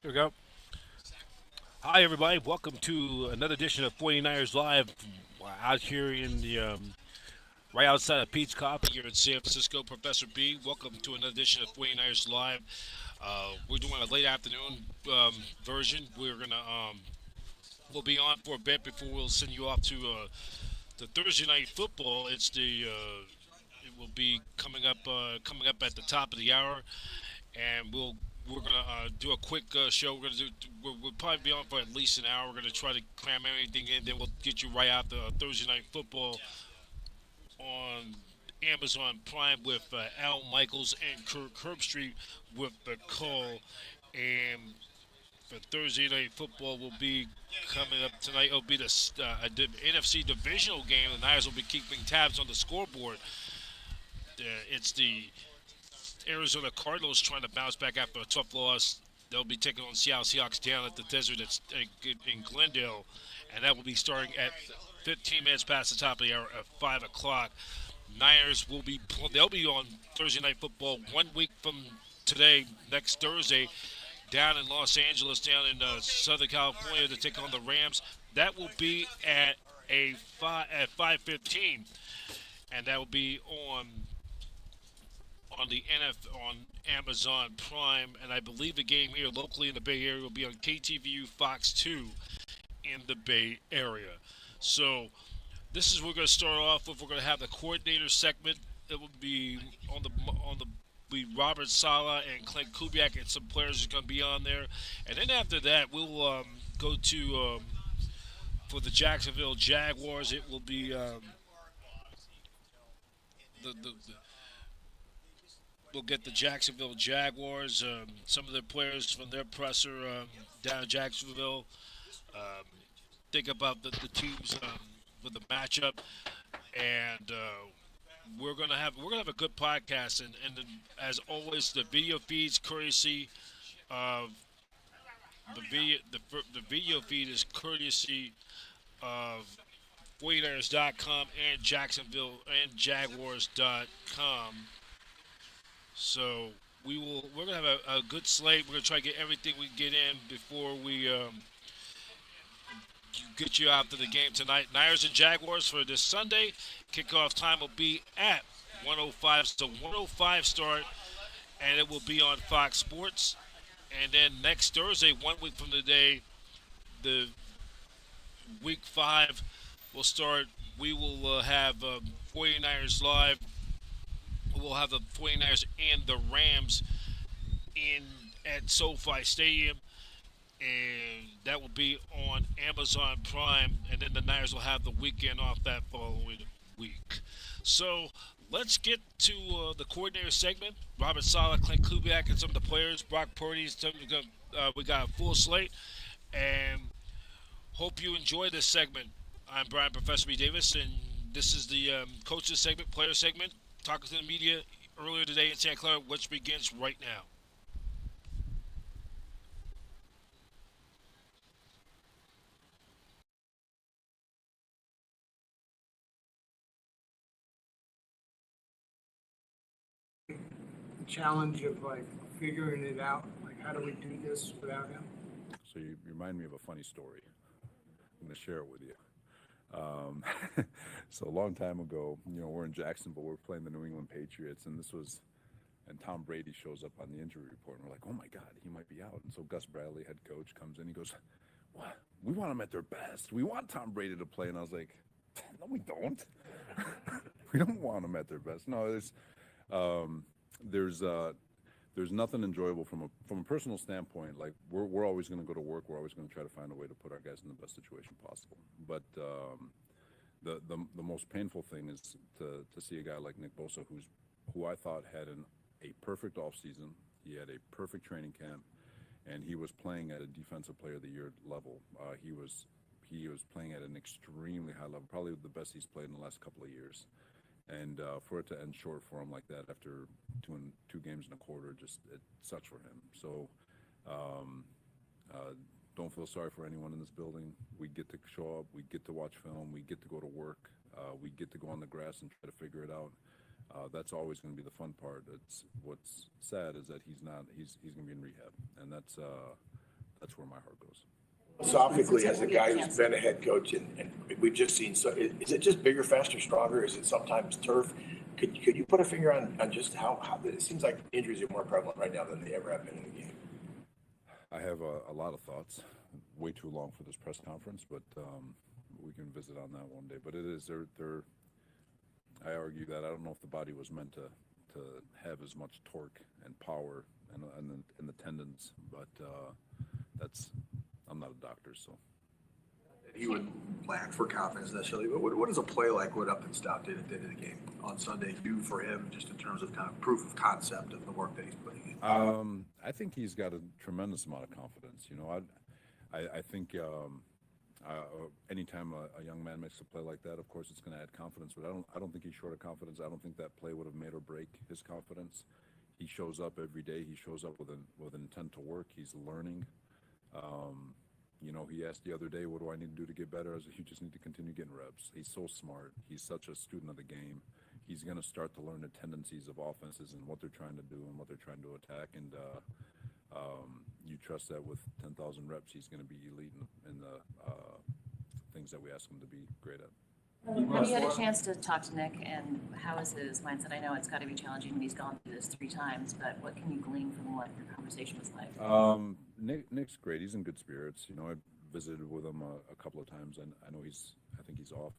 Here we go. Hi, everybody. Welcome to another edition of 49ers Live out here in the right outside of Pete's Coffee here in San Francisco. Professor B, welcome to another edition of 49ers Live. We're doing a late afternoon version. We'll be on for a bit before we'll send you off to the Thursday night football. It will be coming up at the top of the hour, and we're gonna do a quick show. We'll probably be on for at least an hour. We're gonna try to cram everything in. Then we'll get you right out the Thursday night football on Amazon Prime with Al Michaels and Kirk Herbstreit with the call. And for Thursday night football will be coming up tonight. It'll be the NFC divisional game. The Niners will be keeping tabs on the scoreboard. It's the Arizona Cardinals trying to bounce back after a tough loss. They'll be taking on Seattle Seahawks down at the desert in Glendale, and that will be starting at 15 minutes past the top of the hour at 5 o'clock. Niners they'll be on Thursday Night Football 1 week from today, next Thursday, down in Los Angeles, down in Southern California to take on the Rams. That will be at 5:15, and that will be on the on Amazon Prime, and I believe the game here locally in the Bay Area will be on KTVU Fox 2 in the Bay Area. So this is what we're going to start off with. We're going to have the coordinator segment. It will be on the be Robert Sala and Clint Kubiak, and some players are going to be on there. And then after that, we'll go to for the Jacksonville Jaguars. It will be the we'll get the Jacksonville Jaguars, some of their players from their presser down in Jacksonville. Um, think about the teams with the matchup, and we're gonna have a good podcast. And as always, the video feeds courtesy of the video feed is courtesy of 49ers.com and Jacksonville and Jaguars.com. So we're gonna have a good slate. We're gonna try to get everything we can get in before we get you out to the game tonight. Niners and Jaguars for this Sunday. Kickoff time will be at 105. So 105 start, and it will be on Fox Sports. And then next Thursday, 1 week from today, the week 5 will start. We will have 49ers live. We'll have the 49ers and the Rams in at SoFi Stadium, and that will be on Amazon Prime. And then the Niners will have the weekend off that following week. So let's get to the coordinator segment. Robert Sala, Clint Kubiak, and some of the players. Brock Purdy. We got a full slate, and hope you enjoy this segment. I'm Brian Professor B. Davis, and this is the coaches segment, player segment, talking to the media earlier today in Santa Clara, which begins right now. The challenge of like figuring it out, like how do we do this without him? So you remind me of a funny story. I'm going to share it with you. Um, so a long time ago, we're in Jacksonville. We're playing the New England Patriots, and Tom Brady shows up on the injury report, and we're like, oh my God, he might be out. And so Gus Bradley, head coach, comes in. He goes, what? We want them at their best. We want Tom Brady to play. And I was like, no, we don't. We don't want them at their best. No, um, there's there's nothing enjoyable from a personal standpoint. Like we're always going to go to work. We're always going to try to find a way to put our guys in the best situation possible. But the most painful thing is to see a guy like Nick Bosa, who I thought had a perfect offseason. He had a perfect training camp, and he was playing at a defensive player of the year level. He was playing at an extremely high level, probably the best he's played in the last couple of years. And for it to end short for him like that after two games and a quarter, just it sucks for him. So don't feel sorry for anyone in this building. We get to show up, we get to watch film, we get to go to work, we get to go on the grass and try to figure it out. That's always going to be the fun part. It's what's sad is that he's going to be in rehab, and that's where my heart goes. Philosophically, as a guy who's been a head coach, and we've just seen, so is it just bigger, faster, stronger? Is it sometimes turf? Could you put a finger on just how it seems like injuries are more prevalent right now than they ever have been in the game? I have a lot of thoughts. Way too long for this press conference, but we can visit on that one day. But it is there. I argue that I don't know if the body was meant to have as much torque and power and the tendons, but that's, I'm not a doctor, so. He would lack for confidence necessarily, but what does a play like what Up and Stop did at the end of the game on Sunday do for him, just in terms of kind of proof of concept of the work that he's putting in? I think he's got a tremendous amount of confidence. You know, I think anytime a young man makes a play like that, of course, it's going to add confidence. But I don't think he's short of confidence. I don't think that play would have made or break his confidence. He shows up every day. He shows up with an intent to work. He's learning. You know, he asked the other day, "What do I need to do to get better?" I said, "You just need to continue getting reps." He's so smart. He's such a student of the game. He's going to start to learn the tendencies of offenses and what they're trying to do and what they're trying to attack. And you trust that with 10,000 reps, he's going to be elite in the things that we ask him to be great at. Have you had a chance to talk to Nick, and how is his mindset? I know it's got to be challenging when he's gone through this 3 times, but what can you glean from what your conversation was like? Nick's great. He's in good spirits. You know, I visited with him a couple of times, and I know I think he's off.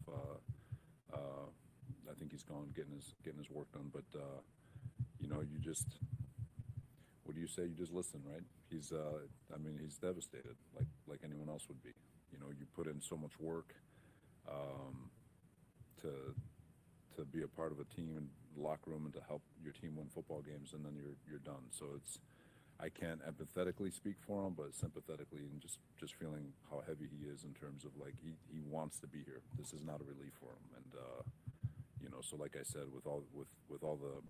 I think he's gone getting his work done. But you know, you just, what do you say? You just listen, right? He's he's devastated, like anyone else would be. You know, you put in so much work to be a part of a team and locker room and to help your team win football games, and then you're done. So I can't empathetically speak for him, but sympathetically, and just feeling how heavy he is in terms of, like, he wants to be here. This is not a relief for him, and you know, so like I said, with all the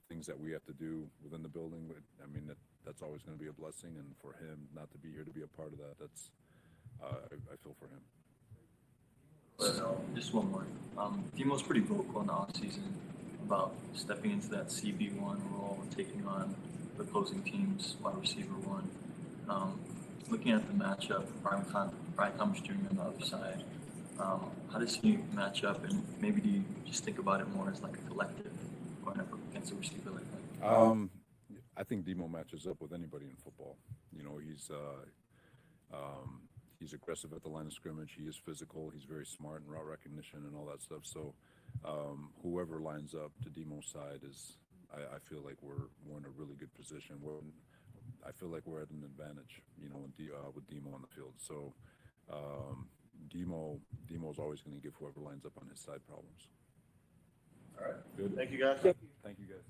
things that we have to do within the building, I mean, that's always going to be a blessing, and for him not to be here to be a part of that, that's I feel for him. Just one more. Demo's pretty vocal in the offseason about stepping into that CB1 role and taking on the opposing team's wide receiver one. Looking at the matchup, Brian Thomas Jr. on the other side, how does he match up, and maybe do you just think about it more as like a collective going up against a receiver like that? I think Demo matches up with anybody in football. You know, he's aggressive at the line of scrimmage. He is physical. He's very smart in route recognition and all that stuff. So whoever lines up to Demo's side is, I feel like we're in a really good position. I feel like we're at an advantage, you know, with Demo on the field. So Demo's always going to give whoever lines up on his side problems. All right. Good. Thank you, guys. Thank you, guys.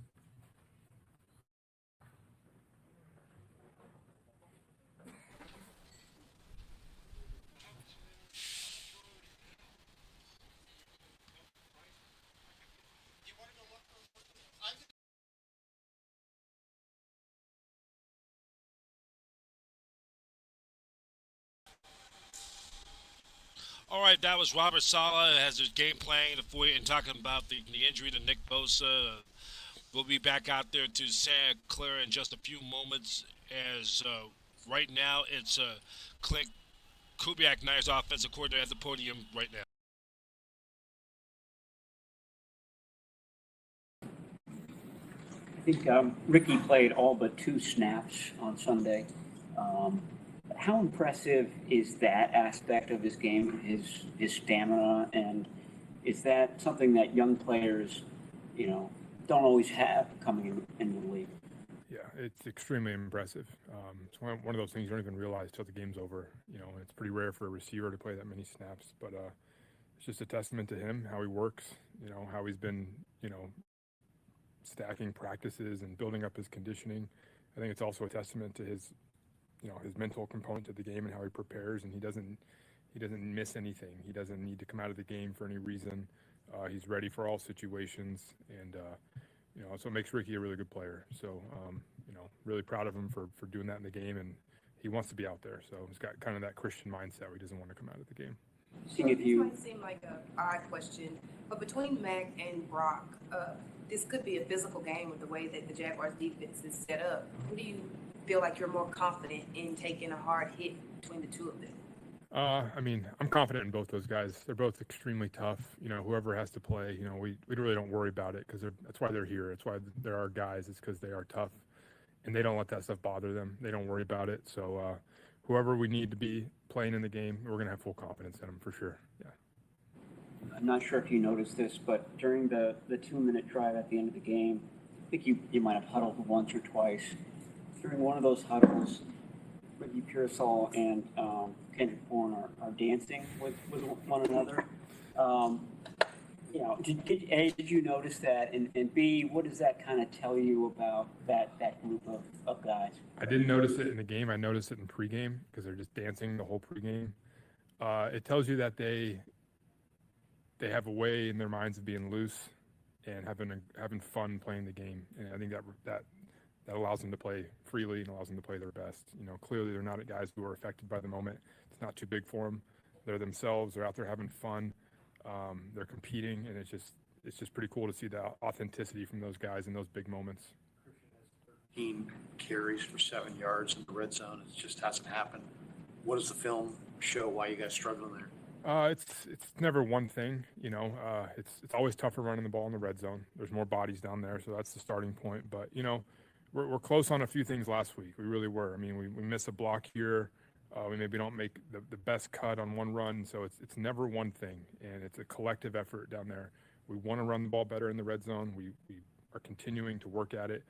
All right, that was Robert Saleh has his game plan for you and talking about the injury to Nick Bosa. We'll be back out there to Santa Clara in just a few moments. As right now, it's Clint Kubiak, Niners offensive coordinator, at the podium right now. I think Ricky played all but 2 snaps on Sunday. How impressive is that aspect of his game, his stamina, and is that something that young players, you know, don't always have coming in the league? Yeah, it's extremely impressive. It's one of those things you don't even realize till the game's over. You know, it's pretty rare for a receiver to play that many snaps, but it's just a testament to him, how he works, you know, how he's been, you know, stacking practices and building up his conditioning. I think it's also a testament to his, you know, his mental component to the game and how he prepares, and he doesn't miss anything. He doesn't need to come out of the game for any reason. He's ready for all situations, and you know, so it makes Ricky a really good player. So you know, really proud of him for doing that in the game, and he wants to be out there. So he's got kind of that Christian mindset where he doesn't want to come out of the game. Seeing if you This might seem like an odd question, but between Mac and Brock, this could be a physical game with the way that the Jaguars defense is set up. Who do you feel like you're more confident in taking a hard hit between the two of them? I mean, I'm confident in both those guys. They're both extremely tough. You know, whoever has to play, you know, we really don't worry about it because that's why they're here. It's why there are guys. It's because they are tough, and they don't let that stuff bother them. They don't worry about it. So, whoever we need to be playing in the game, we're gonna have full confidence in them for sure. Yeah. I'm not sure if you noticed this, but during the 2-minute drive at the end of the game, I think you might have huddled once or twice. During one of those huddles, Ricky Pearsall and Kendrick Bourne are dancing with one another. You know, A, did you notice that? And B, what does that kind of tell you about that group of guys? I didn't notice it in the game. I noticed it in pregame because they're just dancing the whole pregame. It tells you that they have a way in their minds of being loose and having fun playing the game. And I think that allows them to play freely and allows them to play their best. You know, clearly they're not guys who are affected by the moment. It's not too big for them. They're themselves. They're out there having fun. They're competing, and it's just pretty cool to see the authenticity from those guys in those big moments. 13 carries for 7 yards in the red zone. It just hasn't happened. What does the film show? Why you guys struggling there? It's never one thing, you know. It's always tougher running the ball in the red zone. There's more bodies down there, so that's the starting point. But you know, we're close on a few things last week. We really were. I mean, we miss a block here. We maybe don't make the best cut on one run, so it's never one thing, and it's a collective effort down there. We want to run the ball better in the red zone. We are continuing to work at it,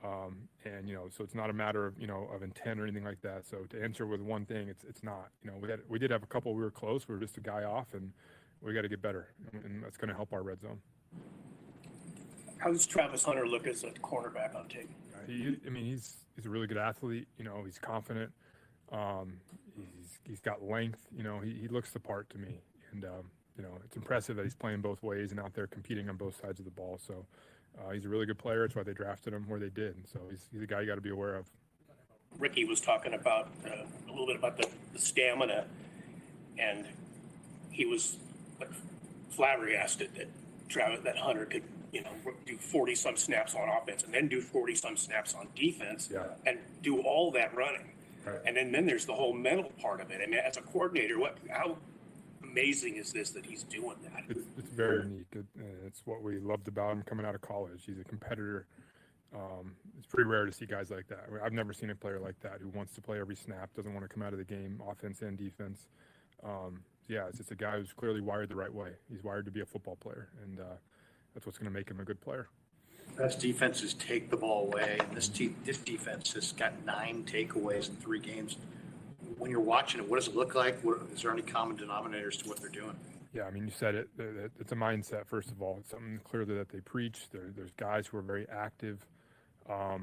and you know, so it's not a matter of of intent or anything like that. So to answer with one thing, it's not. You know, we did have a couple we were close. We were just a guy off, and we got to get better, and that's going to help our red zone. How does Travis Hunter look as a cornerback on tape? He's a really good athlete. You know, he's confident. He's got length. You know, he looks the part to me, and you know, it's impressive that he's playing both ways and out there competing on both sides of the ball. So he's a really good player. That's why they drafted him where they did. And so he's a guy you got to be aware of. Ricky was talking about a little bit about the stamina, and he was like flabbergasted that Hunter could do 40-some snaps on offense and then do 40-some snaps on defense, and do all that running. Right. And then there's the whole mental part of it. I mean, as a coordinator, how amazing is this that he's doing that? It's very unique. It's what we loved about him coming out of college. He's a competitor. It's pretty rare to see guys like that. I've never seen a player like that who wants to play every snap, doesn't want to come out of the game, offense and defense. It's just a guy who's clearly wired the right way. He's wired to be a football player, and that's what's going to make him a good player. Best defenses take the ball away, and this defense has got 9 takeaways in 3 games. When you're watching it, what does it look like? Is there any common denominators to what they're doing? Yeah, I mean, you said it. It's a mindset, first of all. It's something clearly that they preach. There's guys who are very active. To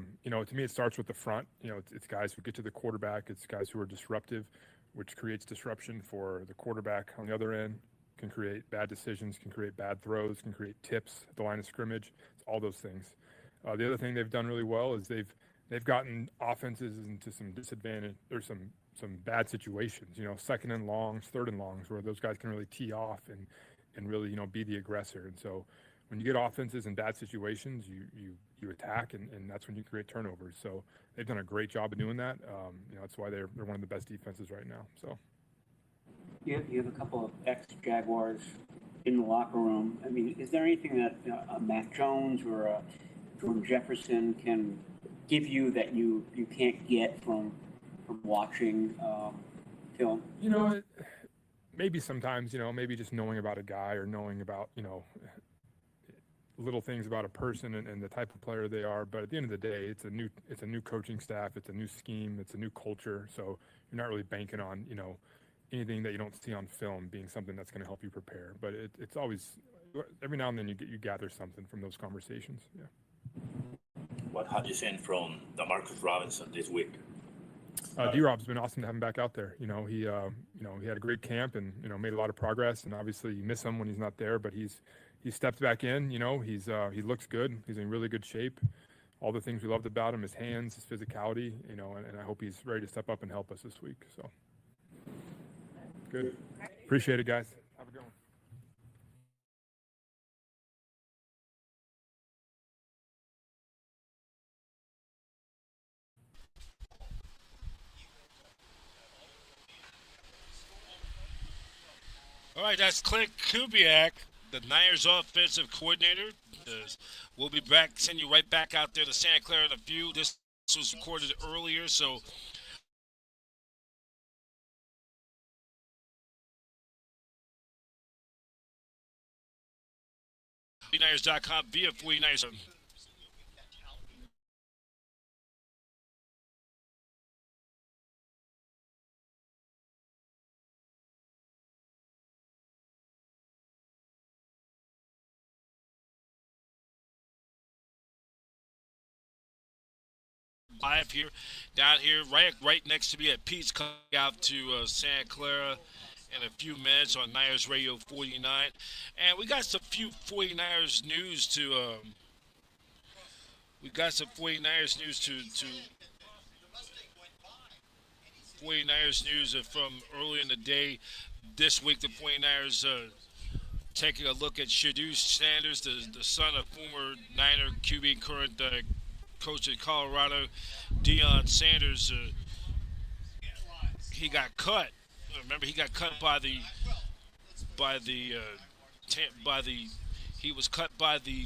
me, it starts with the front. It's guys who get to the quarterback. It's guys who are disruptive, which creates disruption for the quarterback on the other end, can create bad decisions, can create bad throws, can create tips at the line of scrimmage. It's all those things. The other thing they've done really well is they've gotten offenses into some disadvantage or some bad situations, second and longs, third and longs, where those guys can really tee off and really, be the aggressor. And so when you get offenses in bad situations, you attack, and that's when you create turnovers. So they've done a great job of doing that. That's why they're one of the best defenses right now. So You have a couple of ex-Jaguars in the locker room. I mean, is there anything that a Mac Jones or a Jordan Jefferson can give you that you can't get from watching film? Maybe sometimes, maybe just knowing about a guy or knowing about, little things about a person and the type of player they are. But at the end of the day, it's a new coaching staff, it's a new scheme, it's a new culture. So you're not really banking on, anything that you don't see on film being something that's going to help you prepare. But it's always, every now and then you gather something from those conversations. Yeah. What have you seen from Demarcus Robinson this week? D-Rob's been awesome to have him back out there. He had a great camp and, made a lot of progress, and obviously you miss him when he's not there, but he stepped back in, he looks good. He's in really good shape. All the things we loved about him, his hands, his physicality, and I hope he's ready to step up and help us this week. So good. Appreciate it, guys. Have a good one. All right, that's Clint Kubiak, the Niners offensive coordinator. Uh, we'll be back, send you right back out there to Santa Clara in a few. This was recorded earlier, so Niners.com via 49ers. Live here, down here, right next to me at Pete's, coming out to Santa Clara in a few minutes on Niners Radio 49. And we got some few 49ers news to we got some 49ers news to 49ers news from earlier in the day this week. The 49ers taking a look at Shedeur Sanders, the son of former Niner QB, current coach at Colorado, Deion Sanders. He got cut. Remember, he got cut by the by the he was cut by the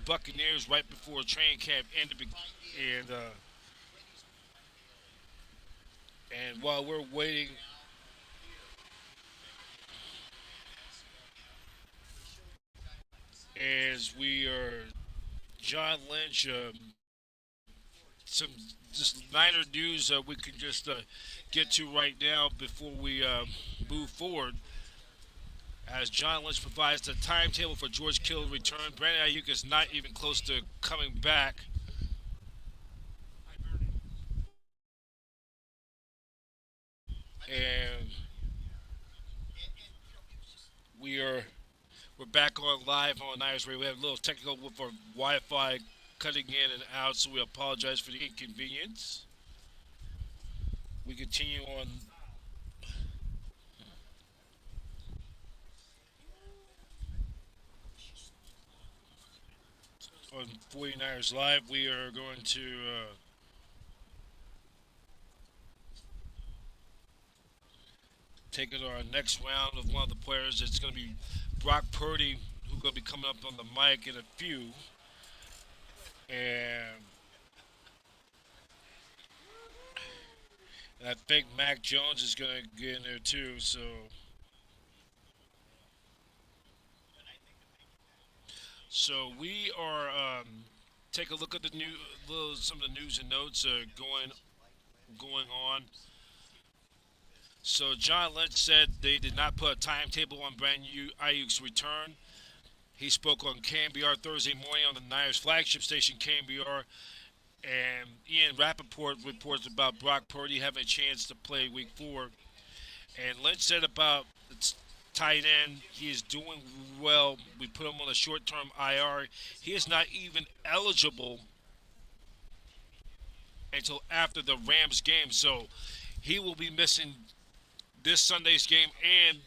Buccaneers right before training camp ended, and while we're waiting, as we are John Lynch, some just Niner news we can just get to right now before we move forward. As John Lynch provides the timetable for George Kittle's return, Brandon Ayuk is not even close to coming back. And we're back on live on Niners Radio. We have a little technical with our Wi-Fi cutting in and out, so we apologize for the inconvenience. We continue on 49ers Live. We are going to take it to our next round of one of the players. It's going to be Brock Purdy, who's going to be coming up on the mic in a few. And I think Mac Jones is going to get in there too. So we are take a look at some of the news and notes going on. So John Lynch said they did not put a timetable on Brandon Ayuk's return. He spoke on KNBR Thursday morning on the Niners flagship station KNBR, and Ian Rappaport reports about Brock Purdy having a chance to play Week 4. And Lynch said about the tight end, he is doing well. We put him on a short-term IR. He is not even eligible until after the Rams game, so he will be missing this Sunday's game, and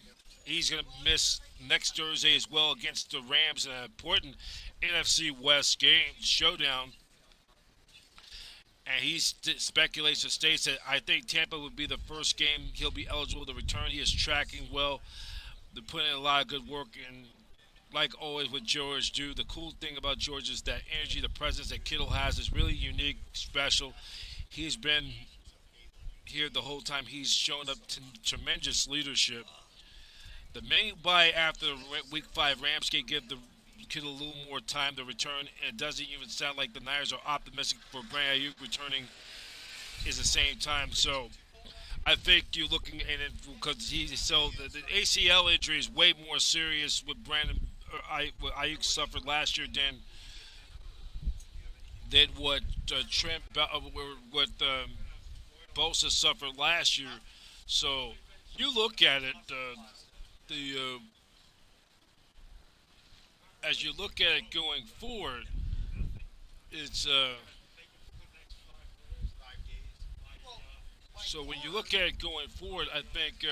he's going to miss next Thursday as well against the Rams in an important NFC West game showdown. And he speculates or states that I think Tampa would be the first game he'll be eligible to return. He is tracking well. They're putting in a lot of good work, and like always with George do, the cool thing about George is that energy, the presence that Kittle has is really unique, special. He's been here the whole time. He's shown up to tremendous leadership. The main bye after the Week 5 Rams game give the kid a little more time to return, and it doesn't even sound like the Niners are optimistic for Brandon Ayuk returning is the same time. So I think you're looking at it because the ACL injury is way more serious with what Ayuk suffered last year than what Bosa suffered last year. So you look at it, as you look at it going forward, it's so when you look at it going forward, I think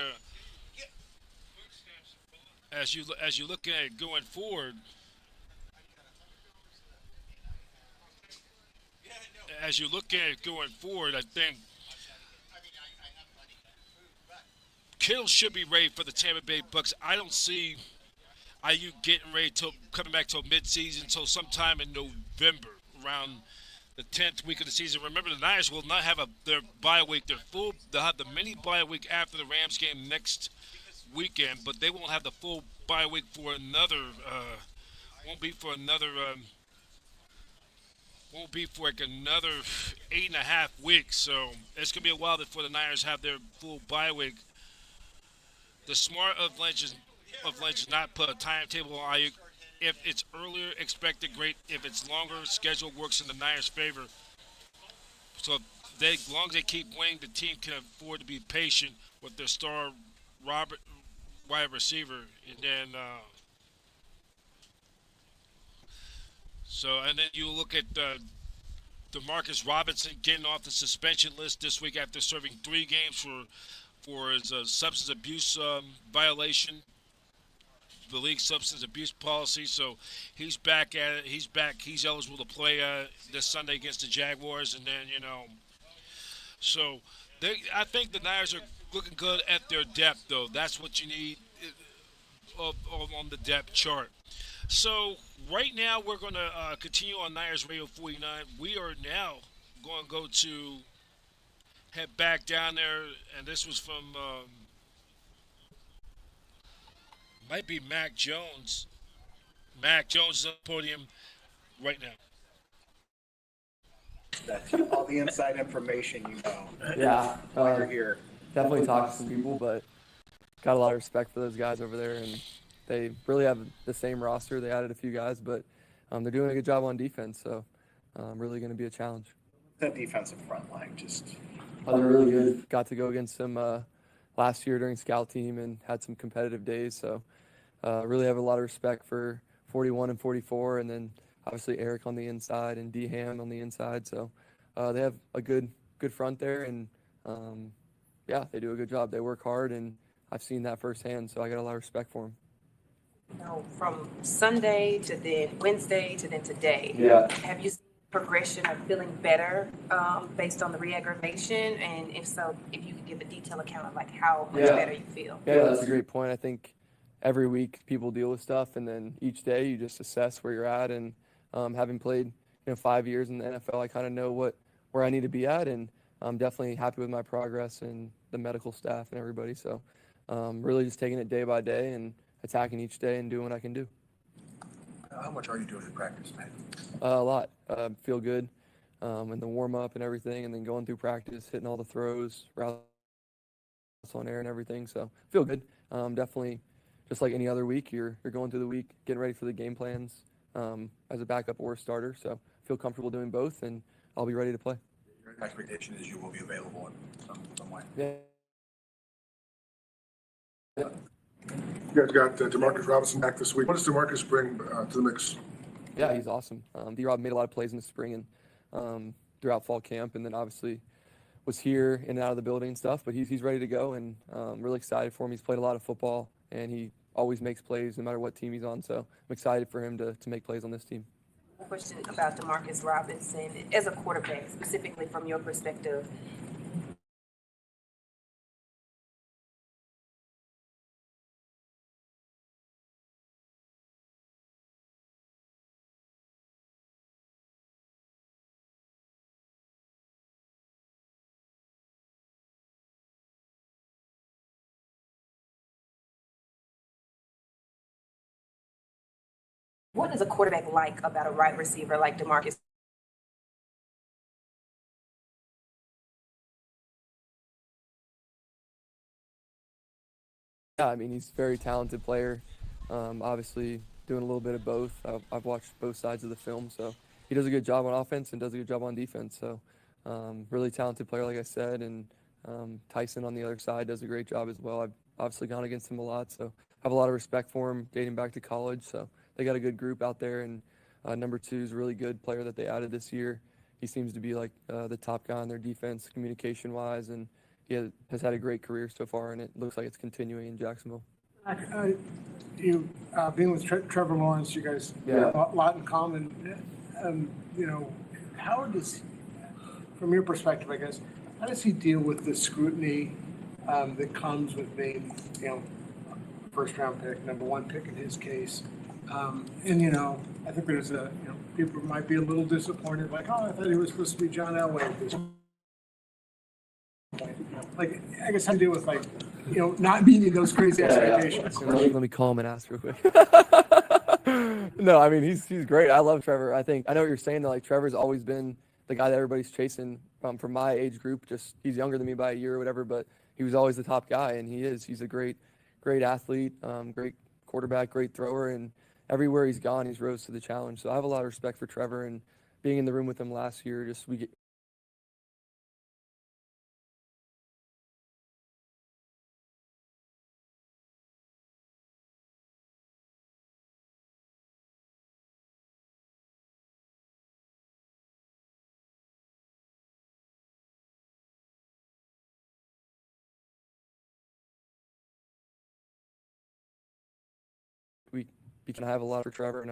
as you look at it going forward, I think Kittle should be ready for the Tampa Bay Bucks. I don't see IU getting ready till coming back till midseason, till sometime in November, around the 10th week of the season. Remember, the Niners will not have their bye week. They'll have the mini bye week after the Rams game next weekend, but they won't have the full bye week for another. Won't be for another. Won't be for like another 8.5 weeks. So it's gonna be a while before the Niners have their full bye week. The smart of Lynch is not put a timetable on IU. If it's earlier, expected, great. If it's longer, schedule works in the Niners' favor. So as long as they keep winning, the team can afford to be patient with their star wide receiver. And then, and then you look at Demarcus Robinson getting off the suspension list this week after serving 3 games for his substance abuse violation. The league's substance abuse policy, so he's back at it. He's back. He's eligible to play this Sunday against the Jaguars, and then so I think the Niners are looking good at their depth, though. That's what you need on the depth chart. So right now we're going to continue on Niners Radio 49. We are now going to head back down there, and this was from. Might be Mac Jones. Mac Jones is on the podium right now. That's all the inside information Yeah, while you're here. definitely talked to some people, but got a lot of respect for those guys over there, and they really have the same roster. They added a few guys, but they're doing a good job on defense, so really going to be a challenge. The defensive front line just. They're really good. Got to go against them last year during scout team and had some competitive days, so really have a lot of respect for 41 and 44, and then obviously Eric on the inside and D Ham on the inside. So they have a good front there, and yeah, they do a good job. They work hard, and I've seen that firsthand, so I got a lot of respect for them. From Sunday to then Wednesday to then today. Yeah. Have you seen progression of feeling better based on the re-aggravation? And if so, if you could give a detailed account of like how much better you feel. Yeah, that's a great point. I think every week people deal with stuff, and then each day you just assess where you're at. And having played 5 years in the NFL, I kind of know where I need to be at, and I'm definitely happy with my progress and the medical staff and everybody. So really just taking it day by day and attacking each day and doing what I can do. How much are you doing in practice, man? A lot. Feel good in the warm-up and everything, and then going through practice, hitting all the throws, routes on air and everything. So feel good. Definitely, just like any other week, you're going through the week, getting ready for the game plans as a backup or a starter. So feel comfortable doing both, and I'll be ready to play. Your expectation is you will be available in some way. Yeah. You guys got Demarcus Robinson back this week. What does Demarcus bring to the mix? Yeah, he's awesome. D-Rob made a lot of plays in the spring and throughout fall camp, and then obviously was here in and out of the building and stuff, but he's ready to go, and really excited for him. He's played a lot of football, and he always makes plays no matter what team he's on, so I'm excited for him to make plays on this team. Question about Demarcus Robinson as a quarterback, specifically from your perspective. What is a quarterback like about a right receiver like Demarcus? Yeah, I mean, he's a very talented player. Obviously doing a little bit of both. I've watched both sides of the film, so he does a good job on offense and does a good job on defense. So really talented player, like I said, and Tyson on the other side does a great job as well. I've obviously gone against him a lot, so I have a lot of respect for him dating back to college. So they got a good group out there, and number 2 is a really good player that they added this year. He seems to be like the top guy on their defense communication-wise, and he has had a great career so far, and it looks like it's continuing in Jacksonville. You being with Trevor Lawrence, you guys have a lot in common. How does, from your perspective, I guess, how does he deal with the scrutiny that comes with being, first round pick, number one pick in his case. I think there's people might be a little disappointed, like, oh, I thought he was supposed to be John Elway at this point. Like, I guess I deal with not meeting those crazy expectations. Let me call him and ask real quick. No, I mean he's great. I love Trevor. I know what you're saying. Though, like Trevor's always been the guy that everybody's chasing from my age group. Just he's younger than me by a year or whatever, but he was always the top guy, and he is. He's a great athlete, great quarterback, great thrower, and everywhere he's gone, he's rose to the challenge. So I have a lot of respect for Trevor, and being in the room with him last year, we can have a lot for Trevor, and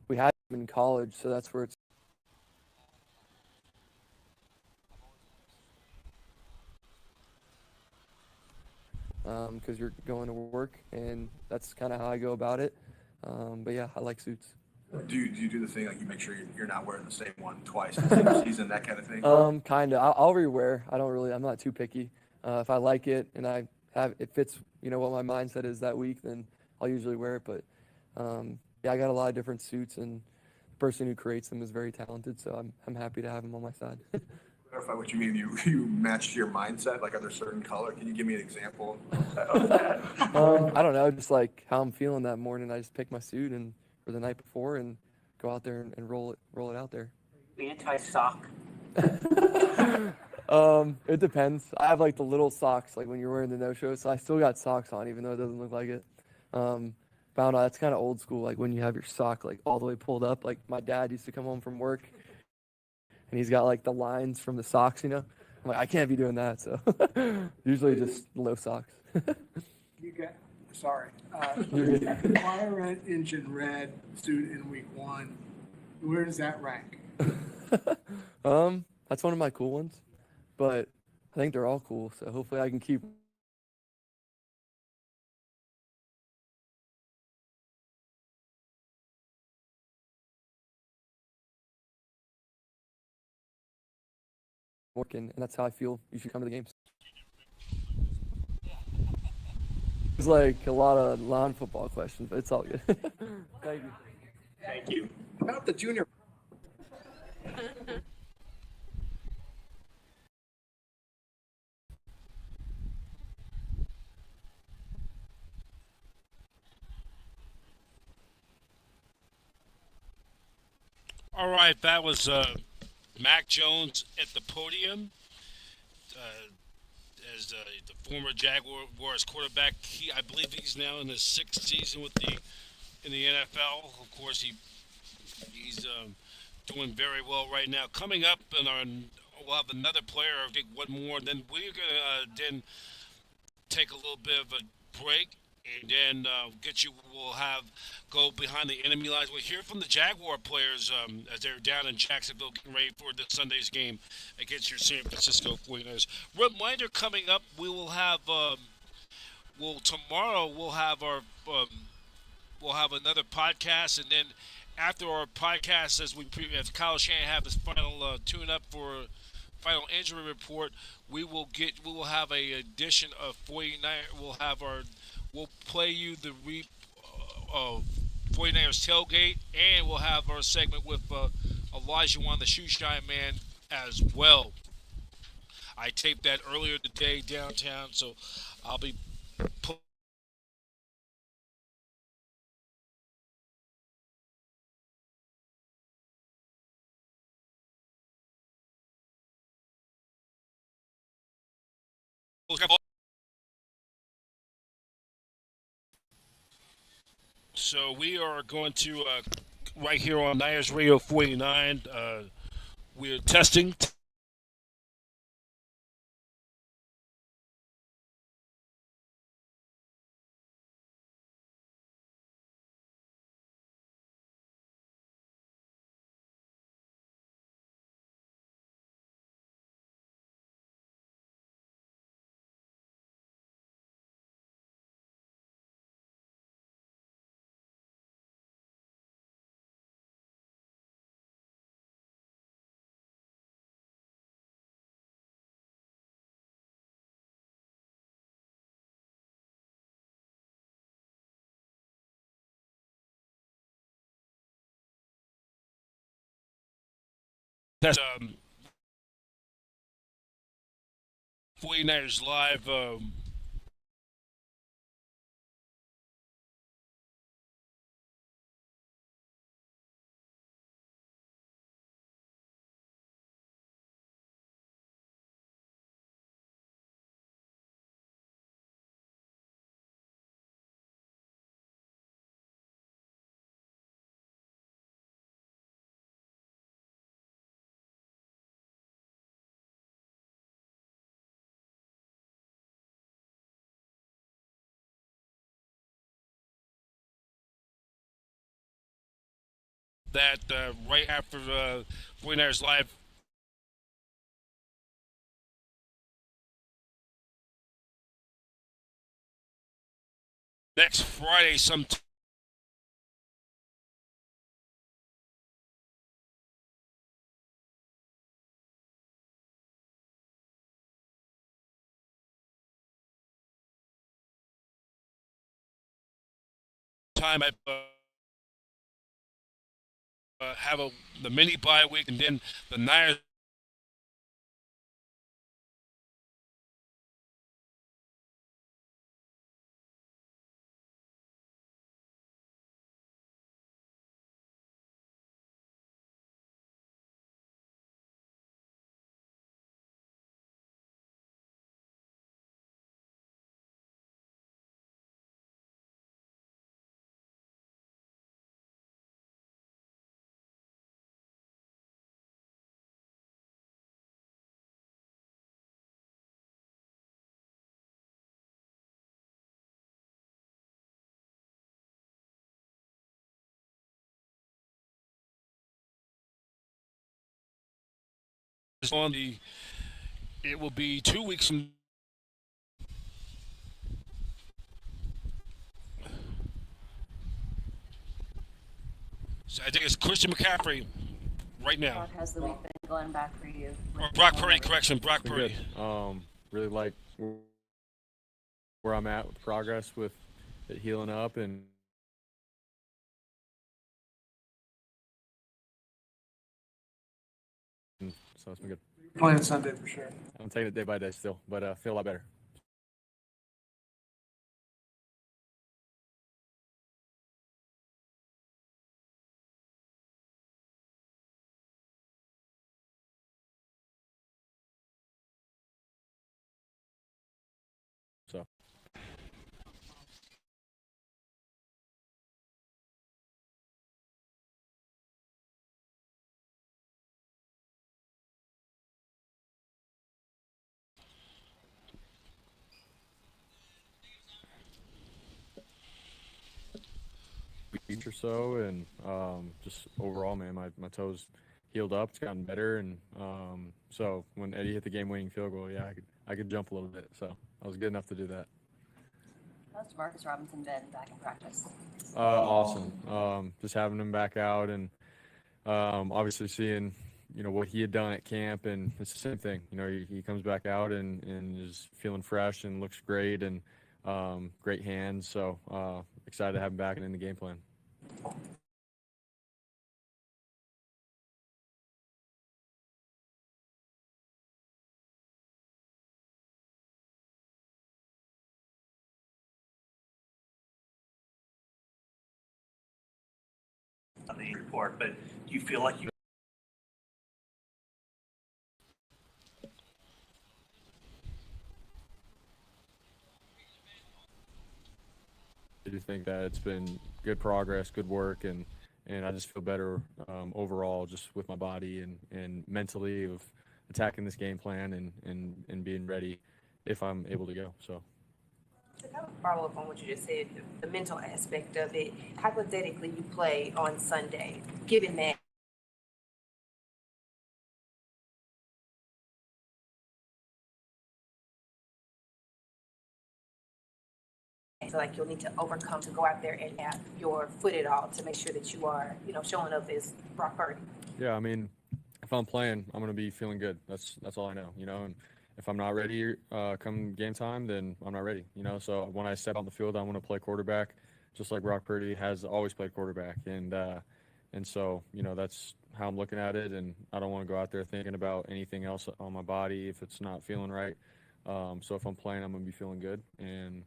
we had him in college, so that's where it's. Because you're going to work, and that's kind of how I go about it. But yeah, I like suits. Do you do the thing like you make sure you're not wearing the same one twice in the same season, that kind of thing? Kind of. I'll rewear. I'm not too picky. If I like it and it fits, what my mindset is that week, then I'll usually wear it. But yeah, I got a lot of different suits, and the person who creates them is very talented, so I'm happy to have him on my side. Clarify what you mean. You matched your mindset. Like, are there certain color? Can you give me an example of that? I don't know, just like how I'm feeling that morning. I just pick my suit for the night before and go out there and roll it out there. Anti-sock. It depends. I have like the little socks, like when you're wearing the no-show, so I still got socks on, even though it doesn't look like it. But I don't know, that's kind of old school, like when you have your sock like all the way pulled up. Like my dad used to come home from work, and he's got like the lines from the socks, I'm like, I can't be doing that, so usually just low socks. You got, sorry, You're good. fire engine red suit in week 1. Where does that rank? That's one of my cool ones, but I think they're all cool, so hopefully I can keep. Working, and that's how I feel you should come to the games. It's like a lot of non-football questions, but it's all good. Thank you. Thank you. About the junior. All right, that was Mac Jones at the podium as the former Jaguars quarterback. I believe he's now in his 6th season in the NFL. Of course, he's doing very well right now. Coming up, we'll have another player. I think one more. Then we're gonna then take a little bit of a break, and then we'll have go behind the enemy lines. We'll hear from the Jaguar players as they're down in Jacksonville getting ready for the Sunday's game against your San Francisco 49ers. Reminder coming up, we will have tomorrow um, we'll have another podcast, and then after our podcast, as Kyle Shanahan have his final tune up for final injury report, we will have a edition of 49. We'll play you the 49ers tailgate, and we'll have our segment with Elijah Wan, the shoe shine man, as well. I taped that earlier today downtown, so I'll be so we are going to right here on Niners Radio 49. We're testing test 49ers live. That right after 49ers live next Friday sometime I have the mini bye week, and then the Niners on the. It will be 2 weeks from. So I think it's Christian McCaffrey right now. Brock, how's the week been going back for you? Or Brock Purdy, correction, Brock Been Purdy. good. Really like where I'm at with progress with it healing up, and so it's been good. Playing Sunday for sure. I'm taking it day by day still, but feel a lot better. So. week or so, and just overall, man, my toes healed up. It's gotten better, and so when Eddie hit the game-winning field goal, yeah, I could jump a little bit, so I was good enough to do that. How's Marcus Robinson been back in practice? Awesome. Just having him back out, and obviously seeing what he had done at camp, and it's the same thing. He comes back out and is feeling fresh and looks great, and great hands. So excited to have him back and in the game plan. On the report, but do you feel like you I do think that it's been good progress, good work, and I just feel better overall, just with my body and mentally of attacking this game plan and being ready if I'm able to go. So. To kind of follow up on what you just said, the mental aspect of it, hypothetically you play on Sunday, given that so like you'll need to overcome to go out there and have your foot it all to make sure that you are, showing up as Brock Purdy. Yeah, I mean, if I'm playing, I'm gonna be feeling good. That's all I know, and if I'm not ready come game time, then I'm not ready, So when I step on the field, I want to play quarterback, just like Brock Purdy has always played quarterback, and so that's how I'm looking at it, and I don't want to go out there thinking about anything else on my body if it's not feeling right. So if I'm playing, I'm gonna be feeling good, and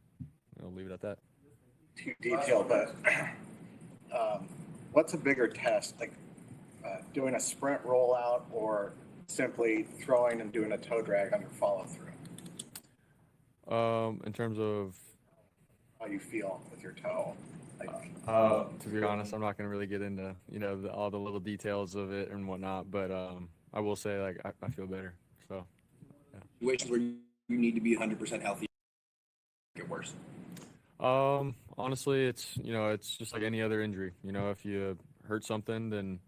I'll leave it at that. Too detailed, but what's a bigger test, like doing a sprint rollout or simply throwing and doing a toe drag on your follow through? In terms of how you feel with your toe. To be honest, I'm not going to really get into all the little details of it and whatnot, but I will say I feel better. So yeah. Situations where you need to be 100% healthy get worse. Honestly, it's just like any other injury. If you hurt something, then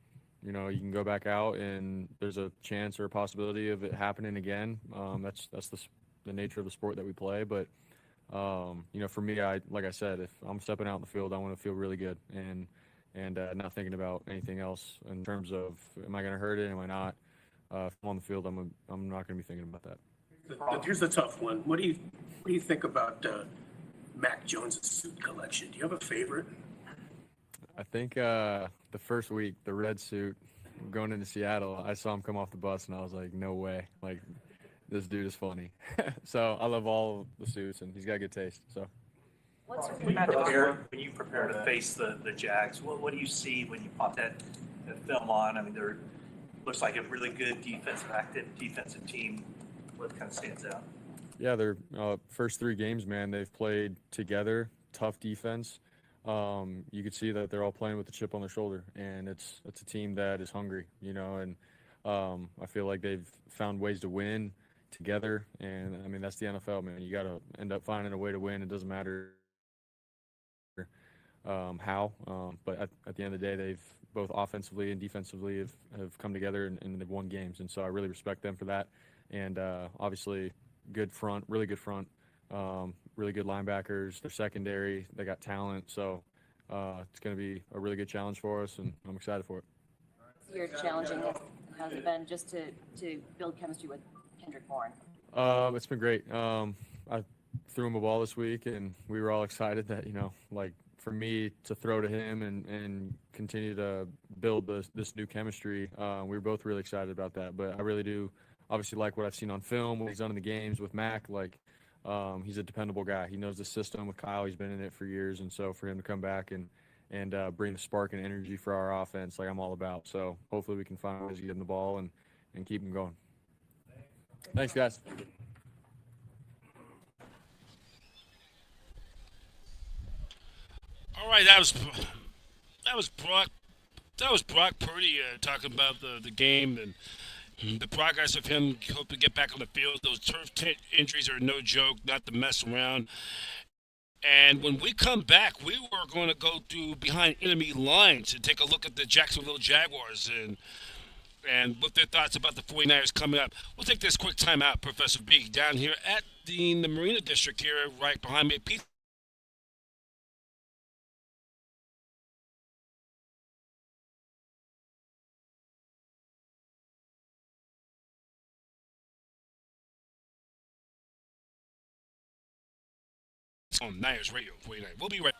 you can go back out and there's a chance or a possibility of it happening again. That's the nature of the sport that we play. But for me, like I said, if I'm stepping out in the field, I want to feel really good and not thinking about anything else in terms of am I going to hurt it, am I not? If I'm on the field, I'm not going to be thinking about that. Here's the tough one. What do you think about Mac Jones' suit collection? Do you have a favorite? I think the first week, the red suit, going into Seattle, I saw him come off the bus, and I was like, no way. Like, this dude is funny. So I love all of the suits, and he's got good taste. So. When you prepare to face the Jags, what do you see when you pop that film on? I mean, there looks like a really good defensive team. What kind of stands out? Yeah, their first 3 games, man, they've played together, tough defense. You could see that they're all playing with a chip on their shoulder, and it's a team that is hungry, and I feel like they've found ways to win together, and I mean that's the NFL, man. You got to end up finding a way to win. It doesn't matter how, but at the end of the day, they've both offensively and defensively have come together and they've won games, and so I really respect them for that. And obviously, good front, really good front. Really good linebackers. They're secondary. They got talent. So it's going to be a really good challenge for us, and I'm excited for it. You're challenging. How's it been just to build chemistry with Kendrick Bourne? It's been great. I threw him a ball this week, and we were all excited that, for me to throw to him and continue to build this new chemistry, we were both really excited about that. But I really do obviously like what I've seen on film, what he's done in the games with Mac. He's a dependable guy. He knows the system with Kyle. He's been in it for years, and so for him to come back and bring the spark and energy for our offense, I'm all about. So hopefully we can find ways to get him the ball and keep him going. Thanks, guys. All right, that was Brock Purdy talking about the game and the progress of him hoping to get back on the field. Those turf injuries are no joke, not to mess around. And when we come back, we were going to go to behind enemy lines and take a look at the Jacksonville Jaguars and what their thoughts about the 49ers coming up. We'll take this quick time out, Professor B, down here at the Marina District here, right behind me. Pete. On Niners Radio 49. We'll be right.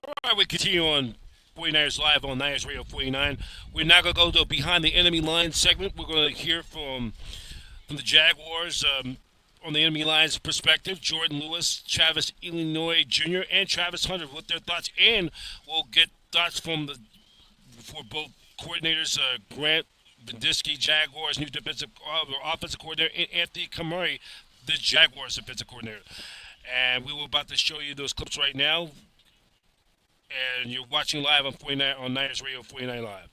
All right, we continue on 49ers Live on Niners Radio 49. We're now going to go to Behind the Enemy Lines segment. We're going to hear from the Jaguars on the enemy line's perspective, Jordan Lewis, Travis Illinois Jr., and Travis Hunter with their thoughts. And we'll get thoughts for both coordinators, Grant Bendisky, Jaguars' new offensive coordinator, and Anthony Kamari, the Jaguars' defensive coordinator. And we were about to show you those clips right now. And you're watching live on 49 on Niners Radio 49 Live.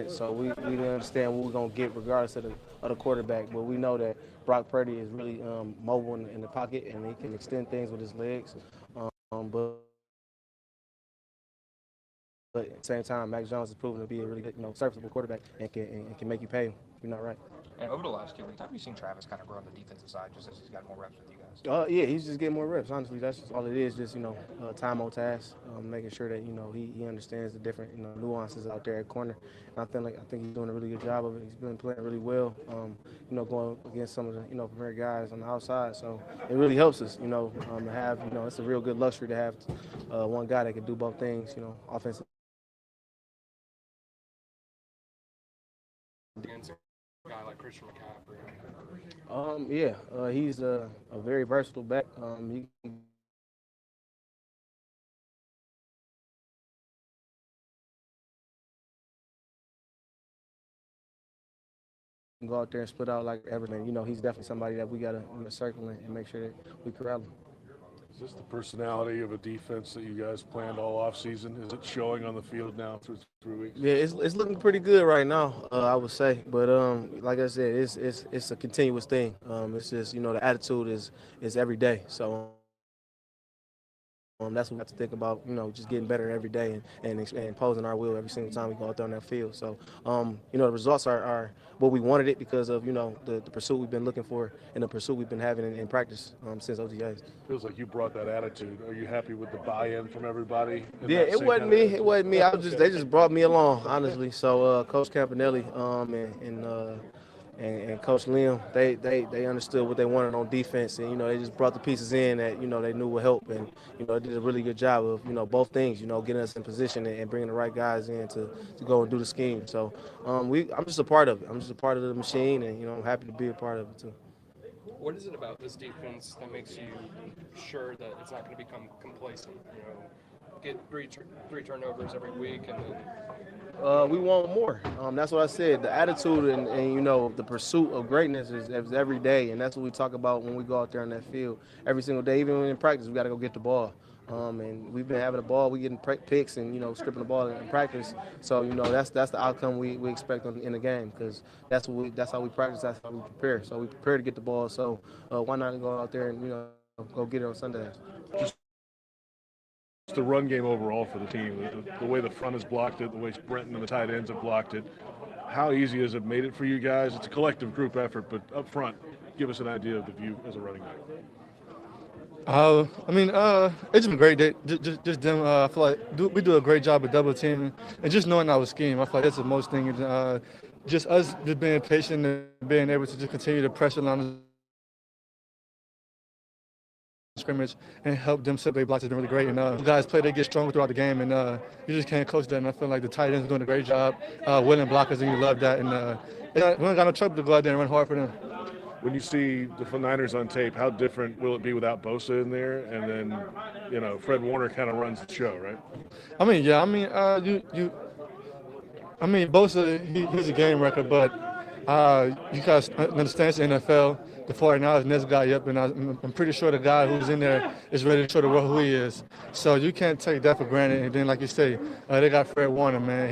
So we didn't understand what we're going to get regardless of the quarterback. But we know that Brock Purdy is really mobile in the pocket, and he can extend things with his legs. But at the same time, Mac Jones has proven to be a really good, serviceable quarterback and can make you pay. You're not right. And over the last 2 weeks, have you seen Travis kind of grow on the defensive side just as he's got more reps with you guys? Yeah, he's just getting more reps. Honestly, that's just all it is. Just time on task, making sure that he understands the different nuances out there at corner. And I think he's doing a really good job of it. He's been playing really well. Going against some of the premier guys on the outside. So it really helps us. To have it's a real good luxury to have one guy that can do both things. Offensive. Against a guy like Christian McCaffrey. He's a very versatile back. He can go out there and split out like everything. He's definitely somebody that we got to circle and make sure that we corral him. Is this the personality of a defense that you guys planned all off season? Is it showing on the field now through 3 weeks? Yeah, it's looking pretty good right now, I would say. But like I said, it's a continuous thing. It's just the attitude is every day. So That's what we have to think about, just getting better every day and imposing our will every single time we go out there on that field. So, the results are what we wanted it because of, the pursuit we've been looking for and the pursuit we've been having in practice since OTAs. Feels like you brought that attitude. Are you happy with the buy-in from everybody? Yeah, it wasn't me. It wasn't me. They just brought me along, honestly. So, Coach Campanelli and Coach Liam, they understood what they wanted on defense, and they just brought the pieces in that they knew would help, and they did a really good job of both things, getting us in position and bringing the right guys in to go and do the scheme. So I'm just a part of it. I'm just a part of the machine, and I'm happy to be a part of it too. What is it about this defense that makes you sure that it's not going to become complacent? Get three turnovers every week, and then we want more. That's what I said. The attitude and the pursuit of greatness is every day, and that's what we talk about when we go out there on that field every single day. Even when in practice, we got to go get the ball. And we've been having the ball, we getting picks and stripping the ball in practice. So that's the outcome we expect in the game, because that's how we practice, that's how we prepare. So we prepare to get the ball. So why not go out there and go get it on Sunday? Just the run game overall for the team, the way the front has blocked it, the way Brenton and the tight ends have blocked it. How easy has it made it for you guys? It's a collective group effort, but up front, give us an idea of the view as a running back. It's been great. Just them. I feel like we do a great job of double teaming and just knowing our scheme. I feel like that's the most thing. Just us just being patient and being able to just continue to pressure line scrimmage and help them separate blocks has been really great. And guys play, they get stronger throughout the game, and you just can't coach that. And I feel like the tight ends are doing a great job, winning blockers, and you love that. And we don't got no trouble to go out there and run hard for them. When you see the Niners on tape, how different will it be without Bosa in there? And then, Fred Warner kind of runs the show, right? Bosa, he's a game record, but you guys understand it's the NFL. The 49ers next guy up, and I'm pretty sure the guy who's in there is ready to show the world who he is. So you can't take that for granted. And then, like you say, they got Fred Warner, man.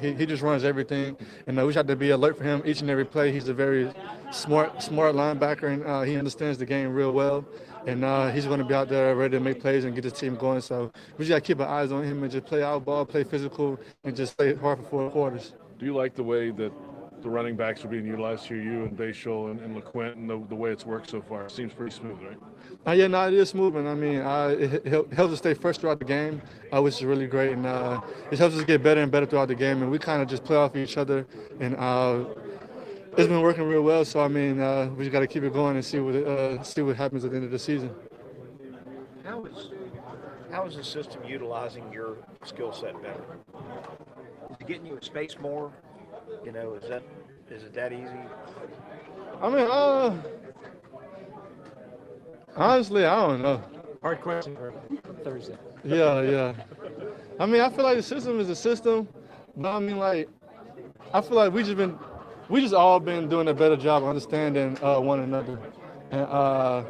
He just runs everything, and we just have to be alert for him each and every play. He's a very smart linebacker, and he understands the game real well. And he's going to be out there ready to make plays and get the team going. So we just got to keep our eyes on him and just play our ball, play physical, and just play hard for 4 quarters. Do you like the way that the running backs are being utilized here, you and Bayshul and LeQuint, and the way it's worked so far? It seems pretty smooth, right? It is smooth, and it helps us stay fresh throughout the game, which is really great, and it helps us get better and better throughout the game, and we kind of just play off each other, and it's been working real well. So we just got to keep it going and see what happens at the end of the season. How is the system utilizing your skill set better? Is it getting you in space more? Is it that easy? Honestly, I don't know. Hard question for Thursday. Yeah. I feel like the system is a system, but I feel like we just all been doing a better job of understanding one another, and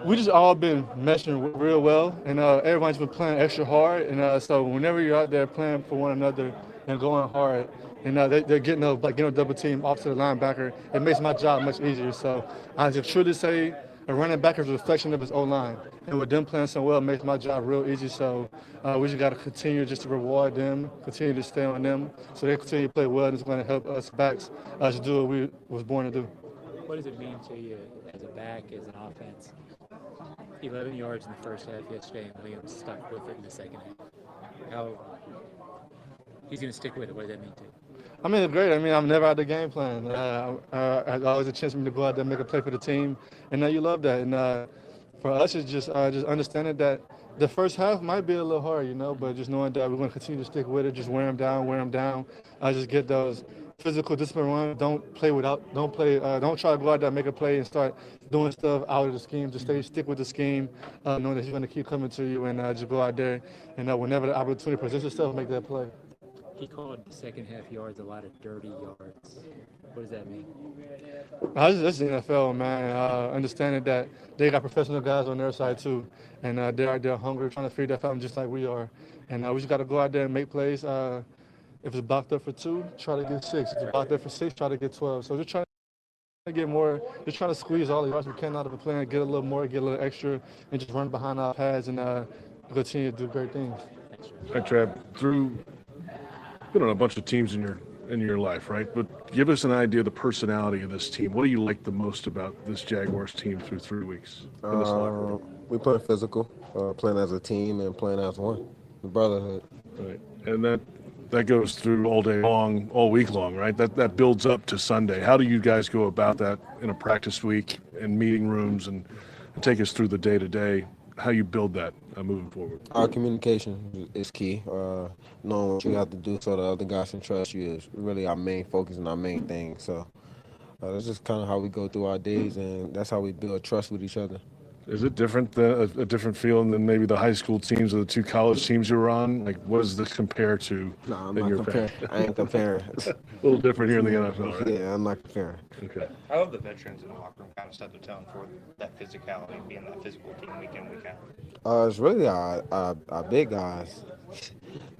we just all been meshing real well, and everyone's been playing extra hard, and so whenever you're out there playing for one another and going hard, and they're getting a double team off to the linebacker, it makes my job much easier. So I can truly say a running back is a reflection of his O-line, and with them playing so well, it makes my job real easy. So we just got to continue just to reward them, continue to stay on them, so they continue to play well, and it's going to help us backs to do what we was born to do. What does it mean to you as a back, as an offense? 11 yards in the first half yesterday, and Liam stuck with it in the second half. He's going to stick with it. What does that mean to you? It's great. I'm never out of the game plan. It's always a chance for me to go out there and make a play for the team, and you love that. And for us, it's just understanding that the first half might be a little hard, but just knowing that we're going to continue to stick with it, just wear them down. Just get those physical discipline runs. Don't try to go out there and make a play and start doing stuff out of the scheme. Just stick with the scheme, knowing that he's going to keep coming to you, and just go out there and whenever the opportunity presents itself, make that play. He called second half yards a lot of dirty yards. What does that mean? This is the NFL, man. Understanding that they got professional guys on their side too, and they're out there hungry, trying to figure that out just like we are. And we just got to go out there and make plays. If it's blocked up for 2, try to get 6. If it's blocked up for 6, try to get 12. So just trying to get more, just trying to squeeze all the yards we can out of a play and get a little more, get a little extra, and just run behind our pads and continue to do great things. Hi, Trav. Been on a bunch of teams in your life, right? But give us an idea of the personality of this team. What do you like the most about this Jaguars team through 3 weeks in this locker room? We play physical, playing as a team and playing as one, the brotherhood. Right, and that goes through all day long, all week long, right? That builds up to Sunday. How do you guys go about that in a practice week and meeting rooms, and take us through the day to day? How you build that moving forward? Our communication is key. Knowing what you have to do so the other guys can trust you is really our main focus and our main thing. So that's just kind of how we go through our days, and that's how we build trust with each other. Is it different, a different feeling than maybe the high school teams or the two college teams you were on? Like, what does this compare to? No, I'm not comparing. I ain't comparing. A little different here in the NFL, right? Yeah, I'm not comparing. Okay. I love the veterans in the locker room kind of set the tone for that physicality, being that physical team week in, week out. It's really our big guys.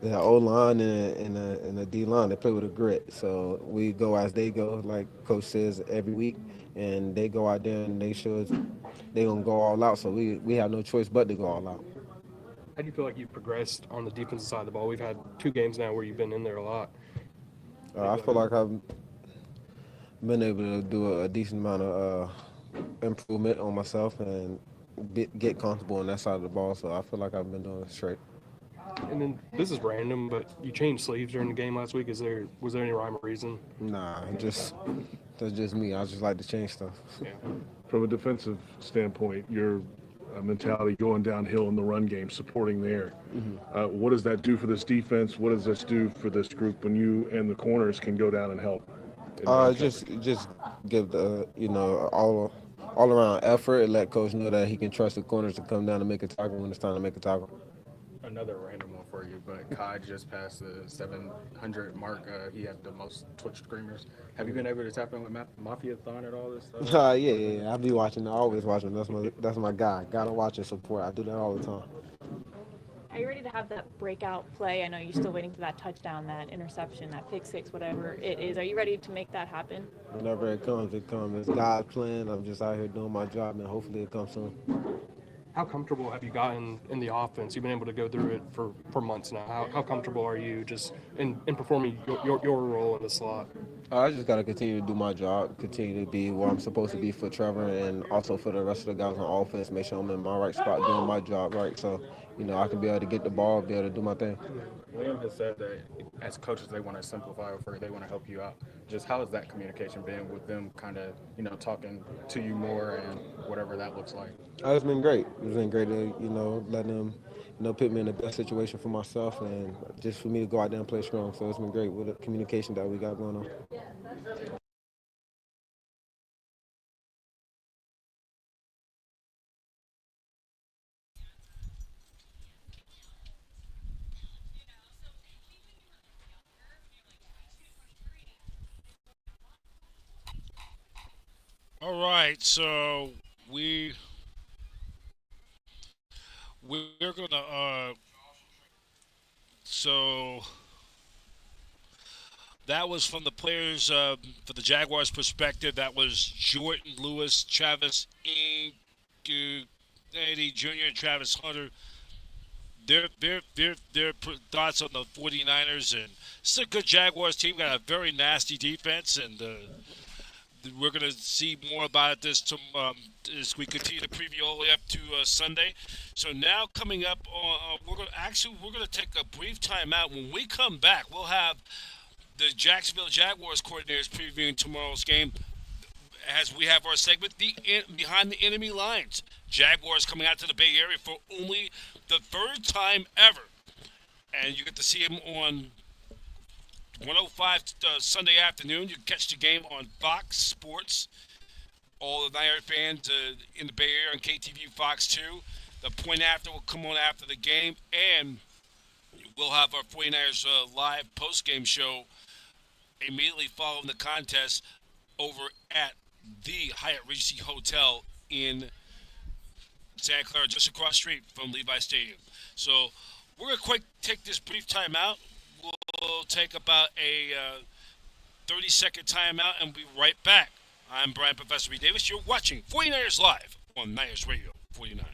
The O-line and the D-line, they play with a grit. So we go as they go, like Coach says, every week. And they go out there and they show us they're going to go all out. So we have no choice but to go all out. How do you feel like you've progressed on the defensive side of the ball? We've had 2 games now where you've been in there a lot. I feel like I've been able to do a decent amount of improvement on myself and get comfortable on that side of the ball. So I feel like I've been doing it straight. And then this is random, but you changed sleeves during the game last week. Was there any rhyme or reason? Nah, that's just me. I just like to change stuff. Yeah. From a defensive standpoint, your mentality going downhill in the run game, supporting there. Mm-hmm. What does that do for this defense? What does this do for this group when you and the corners can go down and help? Just give the all around effort and let coach know that he can trust the corners to come down and make a tackle when it's time to make a tackle. Another random one for you, but Kai just passed the 700 mark. He had the most Twitch screamers. Have you been able to tap in with Mafia-thon and all this stuff? Yeah. I be watching. I always watching. That's my guy. Gotta watch and support. I do that all the time. Are you ready to have that breakout play? I know you're still waiting for that touchdown, that interception, that pick six, whatever it is. Are you ready to make that happen? Whenever it comes, it comes. It's God's plan. I'm just out here doing my job, and hopefully it comes soon. How comfortable have you gotten in the offense? You've been able to go through it for months now. How comfortable are you just in performing your role in the slot? I just got to continue to do my job, continue to be where I'm supposed to be for Trevor and also for the rest of the guys on offense, make sure I'm in my right spot doing my job right. So, I can be able to get the ball, be able to do my thing. William has said that as coaches, they want to simplify or they want to help you out. Just how has that communication been with them kind of, talking to you more and whatever that looks like? It's been great. It's been great to, let them, put me in the best situation for myself and just for me to go out there and play strong. So it's been great with the communication that we got going on. All right, so we're gonna so that was from the players for the Jaguars' perspective. That was Jordan Lewis, Travis Eddie Jr., and Travis Hunter. Their thoughts on the 49ers, and it's a good Jaguars team. Got a very nasty defense, and we're going to see more about this as we continue to preview all the way up to Sunday. So now coming up, we're going to take a brief timeout. When we come back, we'll have the Jacksonville Jaguars coordinators previewing tomorrow's game as we have our segment, Behind the Enemy Lines. Jaguars coming out to the Bay Area for only the third time ever. And you get to see him on 105 Sunday afternoon. You can catch the game on Fox Sports. All the Niner fans in the Bay Area on KTVU Fox 2. The point after will come on after the game. And we'll have our 49ers live post-game show immediately following the contest over at the Hyatt Regency Hotel in Santa Clara, just across the street from Levi Stadium. So we're going to take this brief timeout. We'll take about a 30-second timeout and we'll be right back. I'm Brian Professor B. Davis. You're watching 49ers Live on Niners Radio 49.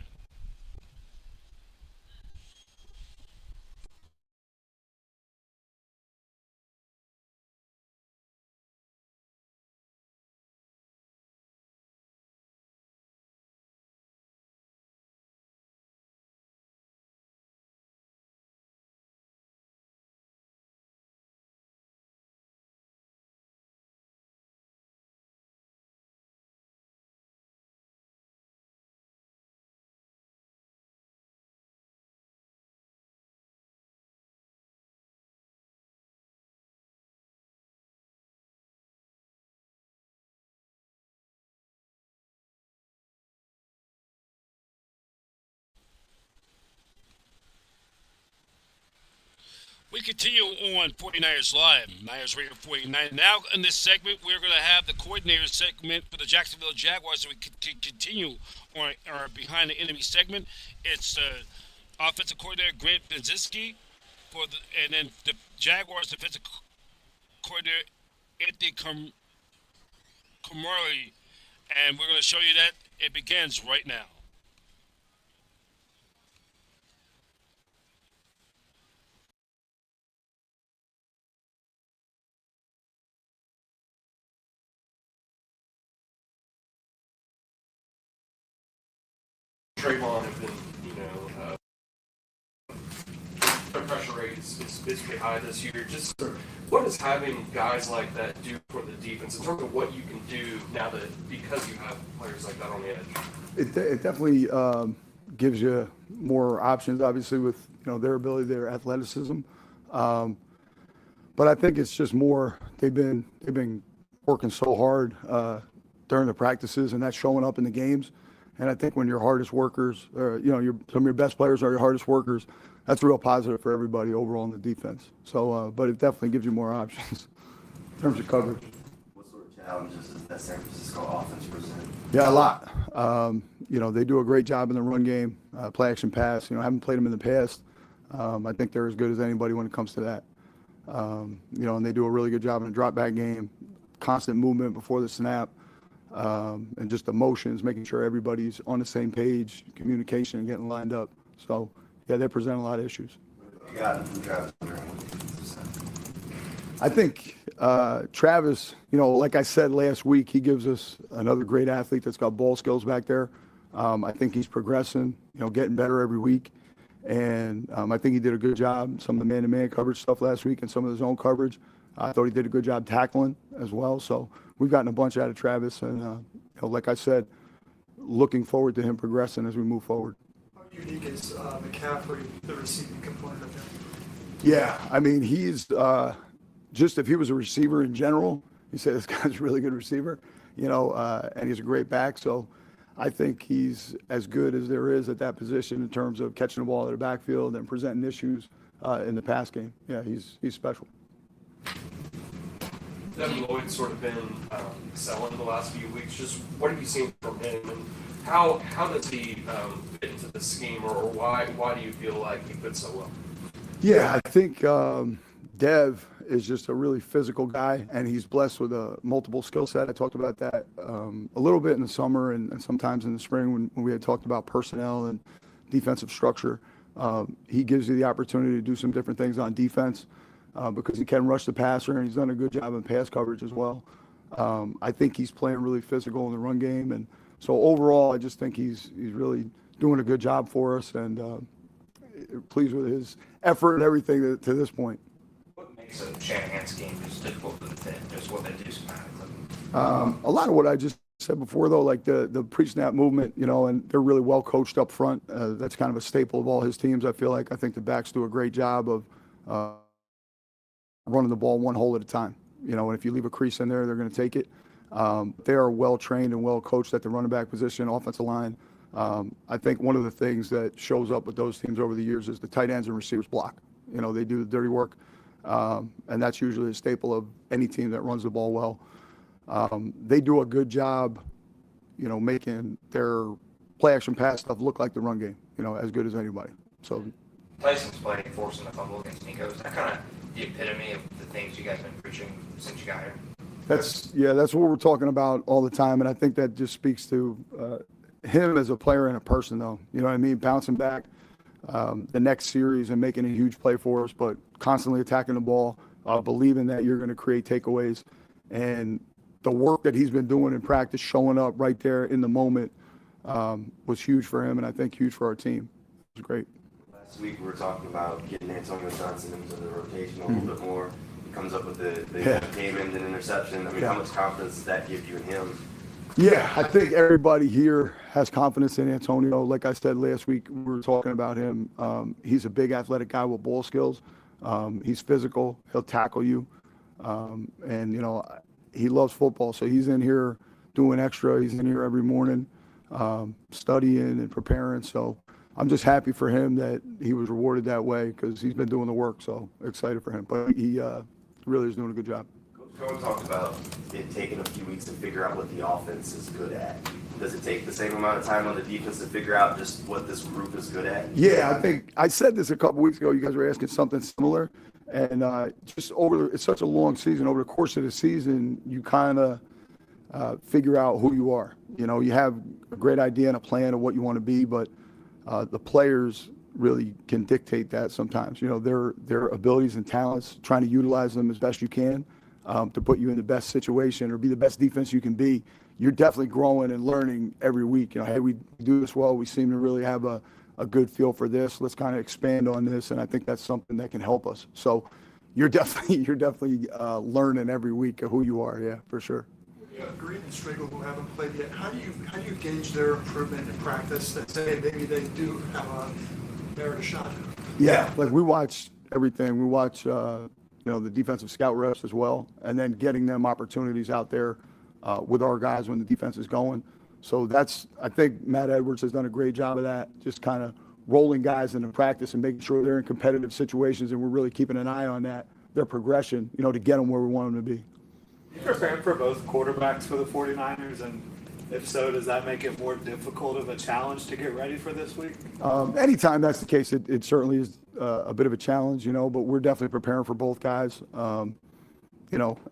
We continue on 49ers Live, Niners Radio 49. Now, in this segment, we're going to have the coordinator segment for the Jacksonville Jaguars. So we continue on our Behind the Enemy segment. It's offensive coordinator Grant Benzinski, and then the Jaguars defensive coordinator Anthony Kamari. And we're going to show you that it begins right now. Trayvon have been, their pressure rate is pretty high this year. Just what does having guys like that do for the defense in terms of what you can do now that because you have players like that on the edge? It definitely gives you more options, obviously, with their ability, their athleticism. But I think it's just more they've been working so hard during the practices, and that's showing up in the games. And I think when your hardest workers, or some of your best players are your hardest workers, that's real positive for everybody overall in the defense. So, but it definitely gives you more options in terms of coverage. What sort of challenges does that San Francisco offense present? Yeah, a lot. They do a great job in the run game, play action pass. Haven't played them in the past. I think they're as good as anybody when it comes to that. And they do a really good job in the drop back game, constant movement before the snap. And just emotions, making sure everybody's on the same page, communication, and getting lined up. So, yeah, they present a lot of issues. I think Travis, like I said last week, he gives us another great athlete that's got ball skills back there. I think he's progressing, getting better every week. And I think he did a good job, some of the man-to-man coverage stuff last week and some of the zone coverage. I thought he did a good job tackling as well. So we've gotten a bunch out of Travis. And, like I said, looking forward to him progressing as we move forward. How unique is McCaffrey, the receiving component of him? Yeah, I mean, he's just if he was a receiver in general, you say this guy's a really good receiver, and he's a great back. So I think he's as good as there is at that position in terms of catching the ball out of the backfield and presenting issues in the pass game. Yeah, he's special. Devin Lloyd's sort of been selling the last few weeks. Just what have you seen from him, and how does he fit into the scheme, or why do you feel like he fits so well? Yeah, I think Dev is just a really physical guy, and he's blessed with a multiple skill set. I talked about that a little bit in the summer and sometimes in the spring when we had talked about personnel and defensive structure. He gives you the opportunity to do some different things on defense because he can rush the passer, and he's done a good job in pass coverage as well. I think he's playing really physical in the run game, and so overall, I just think he's really doing a good job for us, and pleased with his effort and everything to this point. What makes a Shanahan scheme just difficult to defend? Just what they do schematically? A lot of what I just said before, though, like the pre-snap movement, and they're really well coached up front. That's kind of a staple of all his teams. I feel like I think the backs do a great job of running the ball one hole at a time. And if you leave a crease in there, they're going to take it. They are well trained and well coached at the running back position, offensive line. I think one of the things that shows up with those teams over the years is the tight ends and receivers block. They do the dirty work, and that's usually a staple of any team that runs the ball well. They do a good job, making their play action pass stuff look like the run game, as good as anybody. So Tyson's playing, forcing a fumble against Nico. Is that kind of the epitome of the things you guys have been preaching since you got here? that's what we're talking about all the time, and I think that just speaks to him as a player and a person, though. You know what I mean? Bouncing back the next series and making a huge play for us, but constantly attacking the ball, believing that you're going to create takeaways. And the work that he's been doing in practice, showing up right there in the moment, was huge for him, and I think huge for our team. It was great. Last week we were talking about getting Antonio Johnson into the rotation a little bit more. He comes up with the game end and interception. I mean, how much confidence does that give you in him? Yeah, I think everybody here has confidence in Antonio. Like I said last week, we were talking about him. He's a big athletic guy with ball skills. He's physical. He'll tackle you. And, he loves football. So he's in here doing extra. He's in here every morning, studying and preparing. So I'm just happy for him that he was rewarded that way because he's been doing the work. So excited for him. But he really is doing a good job. Cohen talked about it taking a few weeks to figure out what the offense is good at. Does it take the same amount of time on the defense to figure out just what this group is good at? Yeah, I think I said this a couple weeks ago. You guys were asking something similar. And it's such a long season. Over the course of the season, you kind of figure out who you are. You know, you have a great idea and a plan of what you want to be, but the players really can dictate that sometimes. You know, their abilities and talents, trying to utilize them as best you can to put you in the best situation or be the best defense you can be. You're definitely growing and learning every week. You know, hey, we do this well. We seem to really have a good feel for this. Let's kind of expand on this, and I think that's something that can help us. So you're definitely learning every week of who you are. Yeah, for sure. Yeah, Green and Striegel, who haven't played yet, how do you gauge their improvement in practice that say maybe they do have a merit a shot? Yeah, like we watch everything. We watch the defensive scout reps as well, and then getting them opportunities out there with our guys when the defense is going. So I think Matt Edwards has done a great job of that, just kind of rolling guys into practice and making sure they're in competitive situations, and we're really keeping an eye on that, their progression, to get them where we want them to be. You preparing for both quarterbacks for the 49ers, and if so, does that make it more difficult of a challenge to get ready for this week? Anytime that's the case, it certainly is a bit of a challenge, but we're definitely preparing for both guys.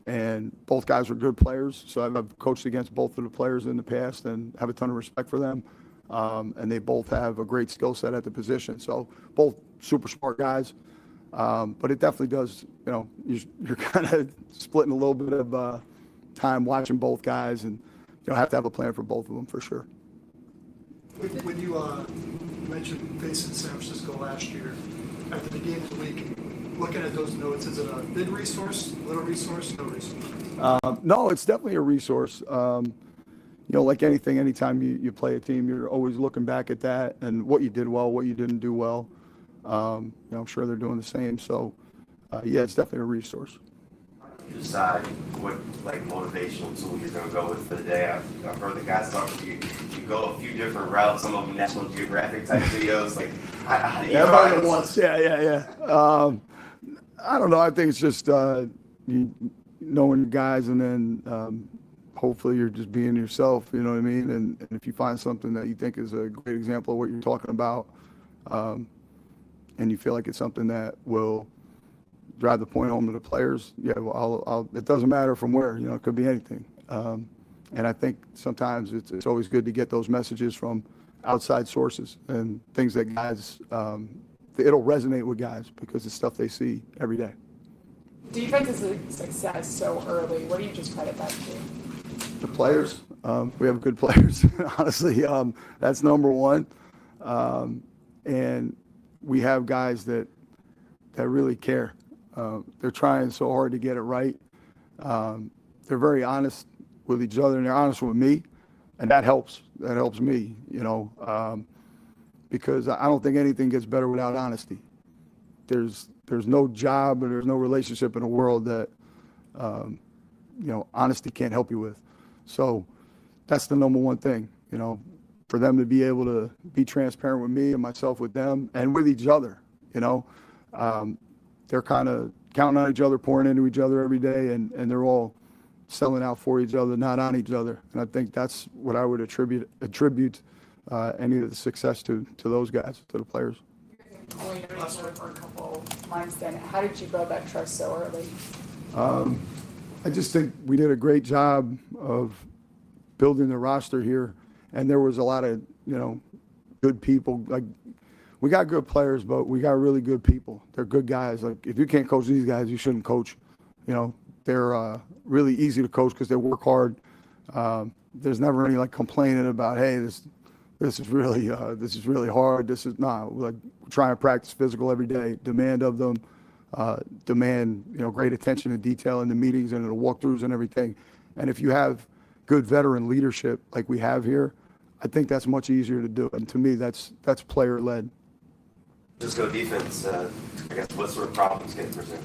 And both guys are good players. So I've coached against both of the players in the past and have a ton of respect for them. And they both have a great skill set at the position. So both super smart guys. But it definitely does, you're kind of splitting a little bit of time watching both guys, and have to have a plan for both of them for sure. When you mentioned facing San Francisco last year, at the beginning of the week, looking at those notes, is it a big resource, little resource, no resource? No, it's definitely a resource. Like anything, anytime you play a team, you're always looking back at that and what you did well, what you didn't do well. I'm sure they're doing the same. So, yeah, it's definitely a resource. You decide what motivational tool you're going to go with for the day. I've heard the guys talk to you. You go a few different routes, some of them National Geographic type videos. How do you everybody wants, yeah. I don't know. I think it's just knowing your guys, and then hopefully you're just being yourself. You know what I mean? And if you find something that you think is a great example of what you're talking about, and you feel like it's something that will drive the point home to the players, yeah, well, it doesn't matter from where. It could be anything. And I think sometimes it's always good to get those messages from outside sources and things that guys, it'll resonate with guys because it's stuff they see every day. Defensive success so early, what do you just credit that to? The players. We have good players, honestly. That's number one. And we have guys that really care. They're trying so hard to get it right. They're very honest with each other, and they're honest with me, and that helps. That helps me, because I don't think anything gets better without honesty. There's no job or there's no relationship in the world that honesty can't help you with. So that's the number one thing, for them to be able to be transparent with me and myself with them and with each other. They're kind of counting on each other, pouring into each other every day, and they're all selling out for each other, not on each other. And I think that's what I would attribute any of the success to those guys, to the players. Only for a couple months then. How did you build that trust so early? I just think we did a great job of building the roster here, and there was a lot of good people. Like, we got good players, but we got really good people. They're good guys. Like, if you can't coach these guys, you shouldn't coach. They're really easy to coach because they work hard. There's never any complaining about, hey, this is really hard. This is not. We're trying to practice physical every day. Demand of them. Demand great attention to detail in the meetings and in the walkthroughs and everything. And if you have good veteran leadership like we have here, I think that's much easier to do. And to me, that's player led. Just go defense. I guess what sort of problems get presented?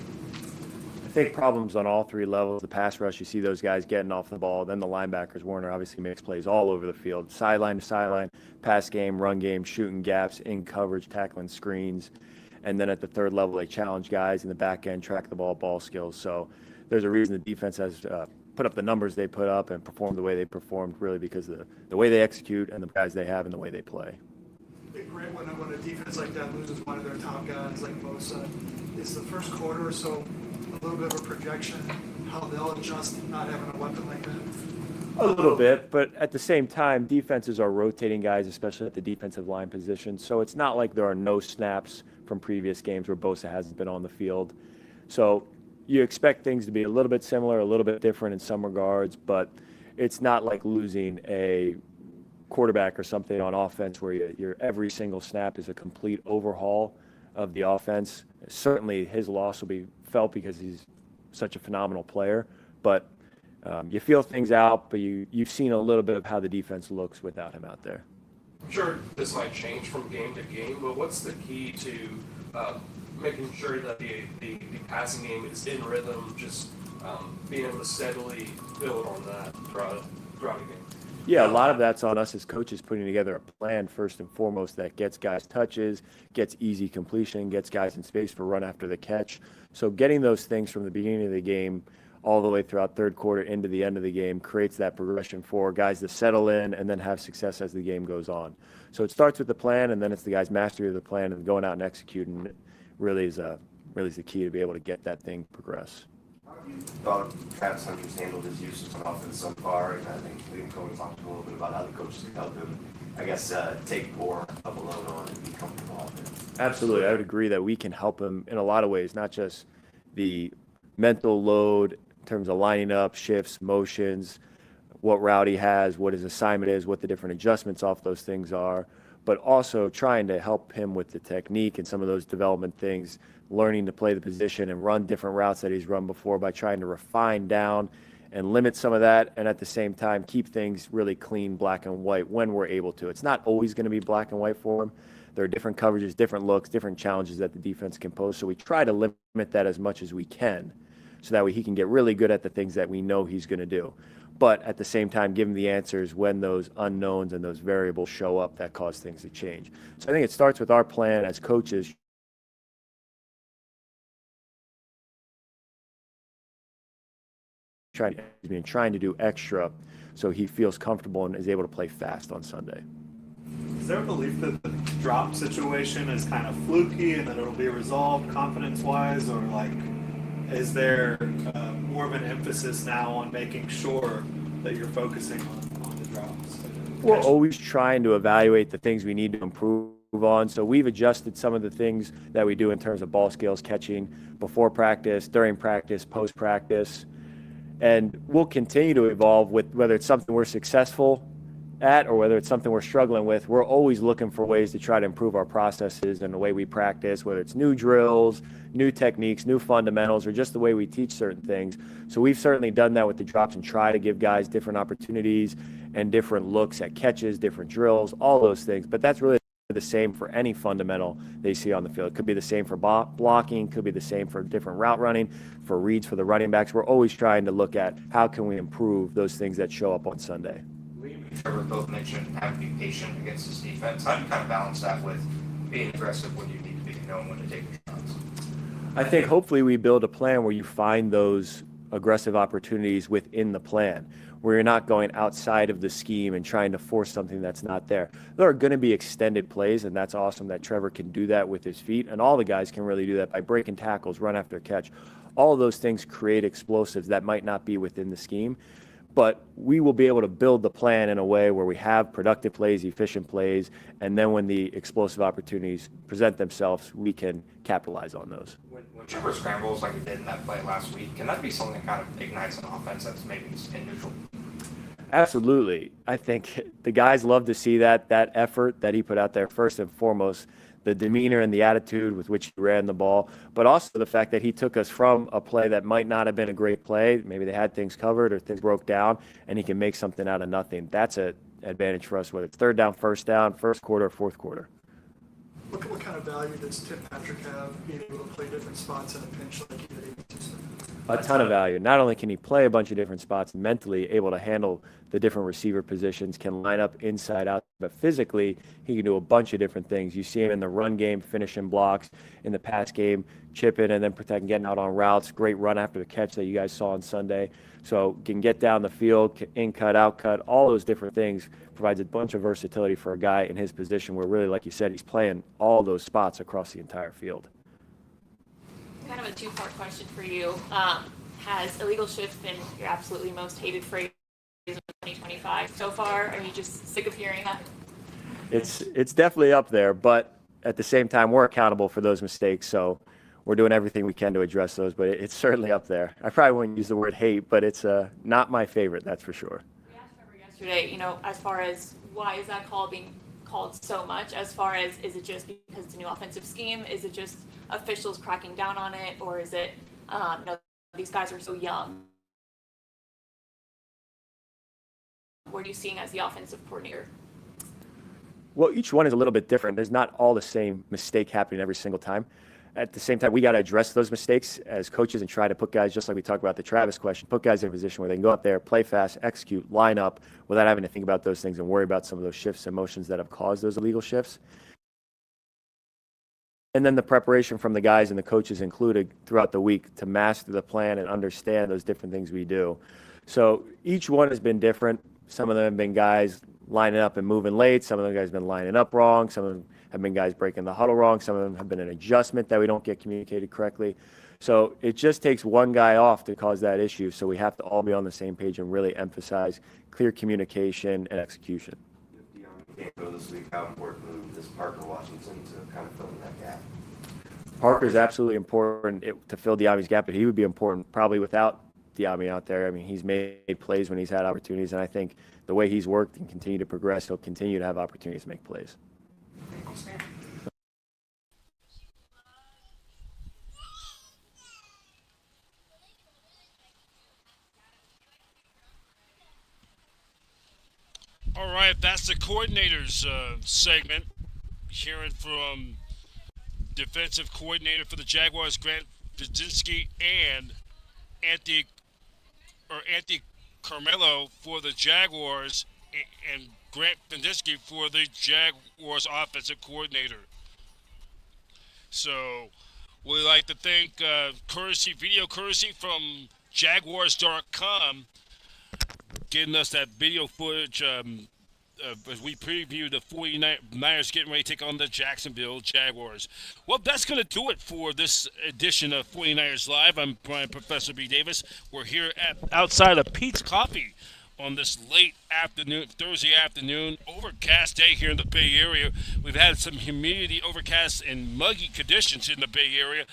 think problems on all three levels. The pass rush, you see those guys getting off the ball. Then the linebackers, Warner obviously makes plays all over the field, sideline to sideline, pass game, run game, shooting gaps, in coverage, tackling screens. And then at the third level, they challenge guys in the back end, track the ball skills. So there's a reason the defense has put up the numbers they put up and performed the way they performed, really because of the way they execute and the guys they have and the way they play. Grant, when a defense like that loses one of their top guys like Bosa, is the first quarter or so a little bit of a projection how they'll adjust not having a weapon like that? A little bit, but at the same time, defenses are rotating guys, especially at the defensive line position. So it's not like there are no snaps from previous games where Bosa hasn't been on the field. So you expect things to be a little bit similar, a little bit different in some regards, but it's not like losing a quarterback or something on offense where your every single snap is a complete overhaul of the offense. Certainly his loss will be felt because he's such a phenomenal player, but you feel things out, but you've seen a little bit of how the defense looks without him out there. I'm sure this might change from game to game, but what's the key to making sure that the passing game is in rhythm, just being able to steadily build on that throughout a game? Yeah, a lot of that's on us as coaches putting together a plan first and foremost that gets guys touches, gets easy completion, gets guys in space for run after the catch. So getting those things from the beginning of the game all the way throughout third quarter into the end of the game creates that progression for guys to settle in and then have success as the game goes on. So it starts with the plan, and then it's the guys' mastery of the plan and going out and executing really is the key to be able to get that thing progress. Thought Travis Hunter's handled his usage on offense so far, and I think Liam Cohen talked a little bit about how the coaches can help him, I guess, take more of a load on and be comfortable out there. Absolutely. I would agree that we can help him in a lot of ways, not just the mental load in terms of lining up, shifts, motions, what route he has, what his assignment is, what the different adjustments off those things are, but also trying to help him with the technique and some of those development things, learning to play the position and run different routes that he's run before by trying to refine down and limit some of that, and at the same time keep things really clean, black and white when we're able to. It's not always going to be black and white for him. There are different coverages, different looks, different challenges that the defense can pose, so we try to limit that as much as we can so that way he can get really good at the things that we know he's going to do. But at the same time, give him the answers when those unknowns and those variables show up that cause things to change. So I think it starts with our plan as coaches, trying to do extra so he feels comfortable and is able to play fast on Sunday. Is there a belief that the drop situation is kind of fluky and that it'll be resolved confidence-wise, or like, is there more of an emphasis now on making sure that you're focusing on the drops? We're always trying to evaluate the things we need to improve on. So we've adjusted some of the things that we do in terms of ball skills, catching before practice, during practice, post-practice. And we'll continue to evolve with whether it's something we're successful at or whether it's something we're struggling with. We're always looking for ways to try to improve our processes and the way we practice, whether it's new drills, new techniques, new fundamentals, or just the way we teach certain things. So we've certainly done that with the drops and try to give guys different opportunities and different looks at catches, different drills, all those things. But that's really the same for any fundamental they see on the field. It could be the same for blocking, could be the same for different route running, for reads for the running backs. We're always trying to look at how can we improve those things that show up on Sunday. Liam and Trevor both mentioned having to be patient against this defense. How do you kind of balance that with being aggressive when you need to be, knowing when to take your shots? I think hopefully we build a plan where you find those aggressive opportunities within the plan, where you're not going outside of the scheme and trying to force something that's not there. There are going to be extended plays, and that's awesome that Trevor can do that with his feet, and all the guys can really do that by breaking tackles, run after catch. All of those things create explosives that might not be within the scheme, but we will be able to build the plan in a way where we have productive plays, efficient plays, and then when the explosive opportunities present themselves, we can capitalize on those. When Trevor scrambles like he did in that play last week, can that be something that kind of ignites an offense that's maybe in neutral? Absolutely. I think the guys love to see that effort that he put out there, first and foremost, the demeanor and the attitude with which he ran the ball, but also the fact that he took us from a play that might not have been a great play. Maybe they had things covered or things broke down, and he can make something out of nothing. That's an advantage for us, whether it's third down, first quarter, fourth quarter. What kind of value does Tim Patrick have being able to play different spots in a pinch like he did in Houston? A ton of value. Not only can he play a bunch of different spots, mentally able to handle the different receiver positions, can line up inside out, but physically he can do a bunch of different things. You see him in the run game, finishing blocks, in the pass game, chipping and then protecting, getting out on routes. Great run after the catch that you guys saw on Sunday. So can get down the field, in cut, out cut, all those different things. Provides a bunch of versatility for a guy in his position where really, like you said, he's playing all those spots across the entire field. Kind of a two-part question for you. Has illegal shift been your absolutely most hated phrase in 2025 so far? Are you just sick of hearing that? It's definitely up there, but at the same time, we're accountable for those mistakes, so we're doing everything we can to address those, but it's certainly up there. I probably wouldn't use the word hate, but it's not my favorite, that's for sure. We asked Trevor yesterday, as far as why is that call being called so much, as far as is it just because it's a new offensive scheme? Is it just officials cracking down on it, or is it these guys are so young? What are you seeing as the offensive coordinator? Well, each one is a little bit different. There's not all the same mistake happening every single time. At the same time, we got to address those mistakes as coaches and try to put guys, just like we talked about the Travis question, put guys in a position where they can go out there, play fast, execute, line up without having to think about those things and worry about some of those shifts and motions that have caused those illegal shifts. And then the preparation from the guys and the coaches included throughout the week to master the plan and understand those different things we do. So each one has been different. Some of them have been guys lining up and moving late. Some of them guys have been lining up wrong. Some of them have been guys breaking the huddle wrong. Some of them have been an adjustment that we don't get communicated correctly. So it just takes one guy off to cause that issue. So we have to all be on the same page and really emphasize clear communication and execution. Can't go this week. How important is Parker Washington to kind of fill in that gap? Parker is absolutely important to fill Diami's gap, but he would be important probably without Diami out there. I mean, he's made plays when he's had opportunities, and I think the way he's worked and continue to progress, he'll continue to have opportunities to make plays. All right, that's the coordinators segment. Hearing from defensive coordinator for the Jaguars, Grant Vizinski, and Anthony Carmelo for the Jaguars, and Grant Vizinski for the Jaguars offensive coordinator. So we like to thank video courtesy from Jaguars.com, getting us that video footage as we preview the 49ers getting ready to take on the Jacksonville Jaguars. Well, that's going to do it for this edition of 49ers Live. I'm Brian Professor B. Davis. We're here outside of Pete's Coffee on this late afternoon, Thursday afternoon, overcast day here in the Bay Area. We've had some humidity, overcast, and muggy conditions in the Bay Area.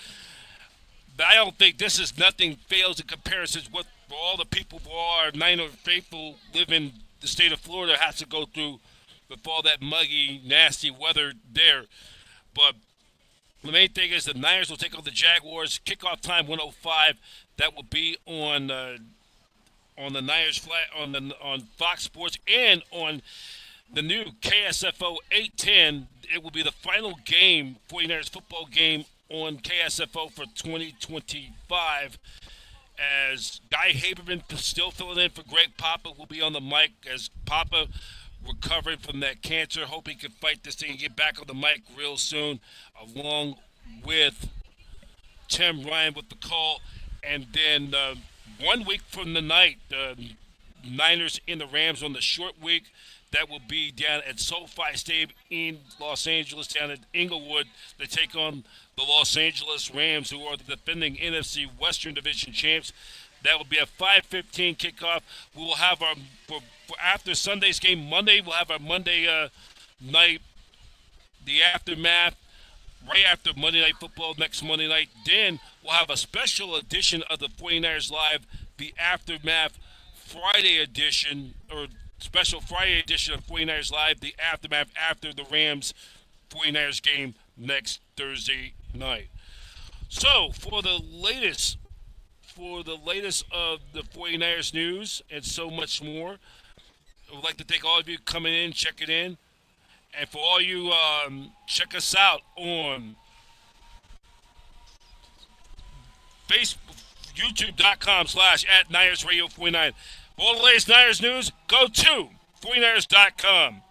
But I don't think this is nothing fails in comparison to what all the people who are Niner faithful live in the state of Florida has to go through with all that muggy, nasty weather there. But the main thing is the Niners will take on the Jaguars. Kickoff time 1:05. That will be on the Niners flat on Fox Sports and on the new KSFO 810. It will be the final game, 49ers football game on KSFO for 2025. As Guy Haberman still filling in for Greg Papa, will be on the mic as Papa recovering from that cancer. Hope he can fight this thing and get back on the mic real soon, along with Tim Ryan with the call. And then 1 week from the night, Niners in the Rams on the short week. That will be down at SoFi Stadium in Los Angeles, down at Inglewood. They take on the Los Angeles Rams, who are the defending NFC Western Division champs. That will be a 5:15 kickoff. We will have our, for after Sunday's game, Monday, we'll have our Monday night, the aftermath, right after Monday Night Football next Monday night. Then we'll have a special edition of the 49ers Live, the aftermath Friday edition, or special Friday edition of 49ers Live, the aftermath after the Rams 49ers game next Thursday night. So, for the latest of the 49ers news and so much more, I would like to thank all of you coming in, checking in. And for all you, check us out on Facebook. youtube.com/@NinersRadio49. For all the latest Niners news, go to 49ers.com.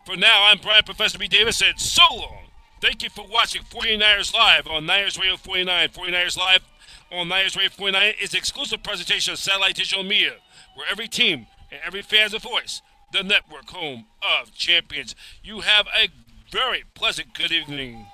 For now, I'm Brian Professor B. Davis, and so long. Thank you for watching 49ers Live on Niners Radio 49. 49ers Live on Niners Radio 49 is an exclusive presentation of Satellite Digital Media, where every team and every fan's a voice, the network home of champions. You have a very pleasant good evening.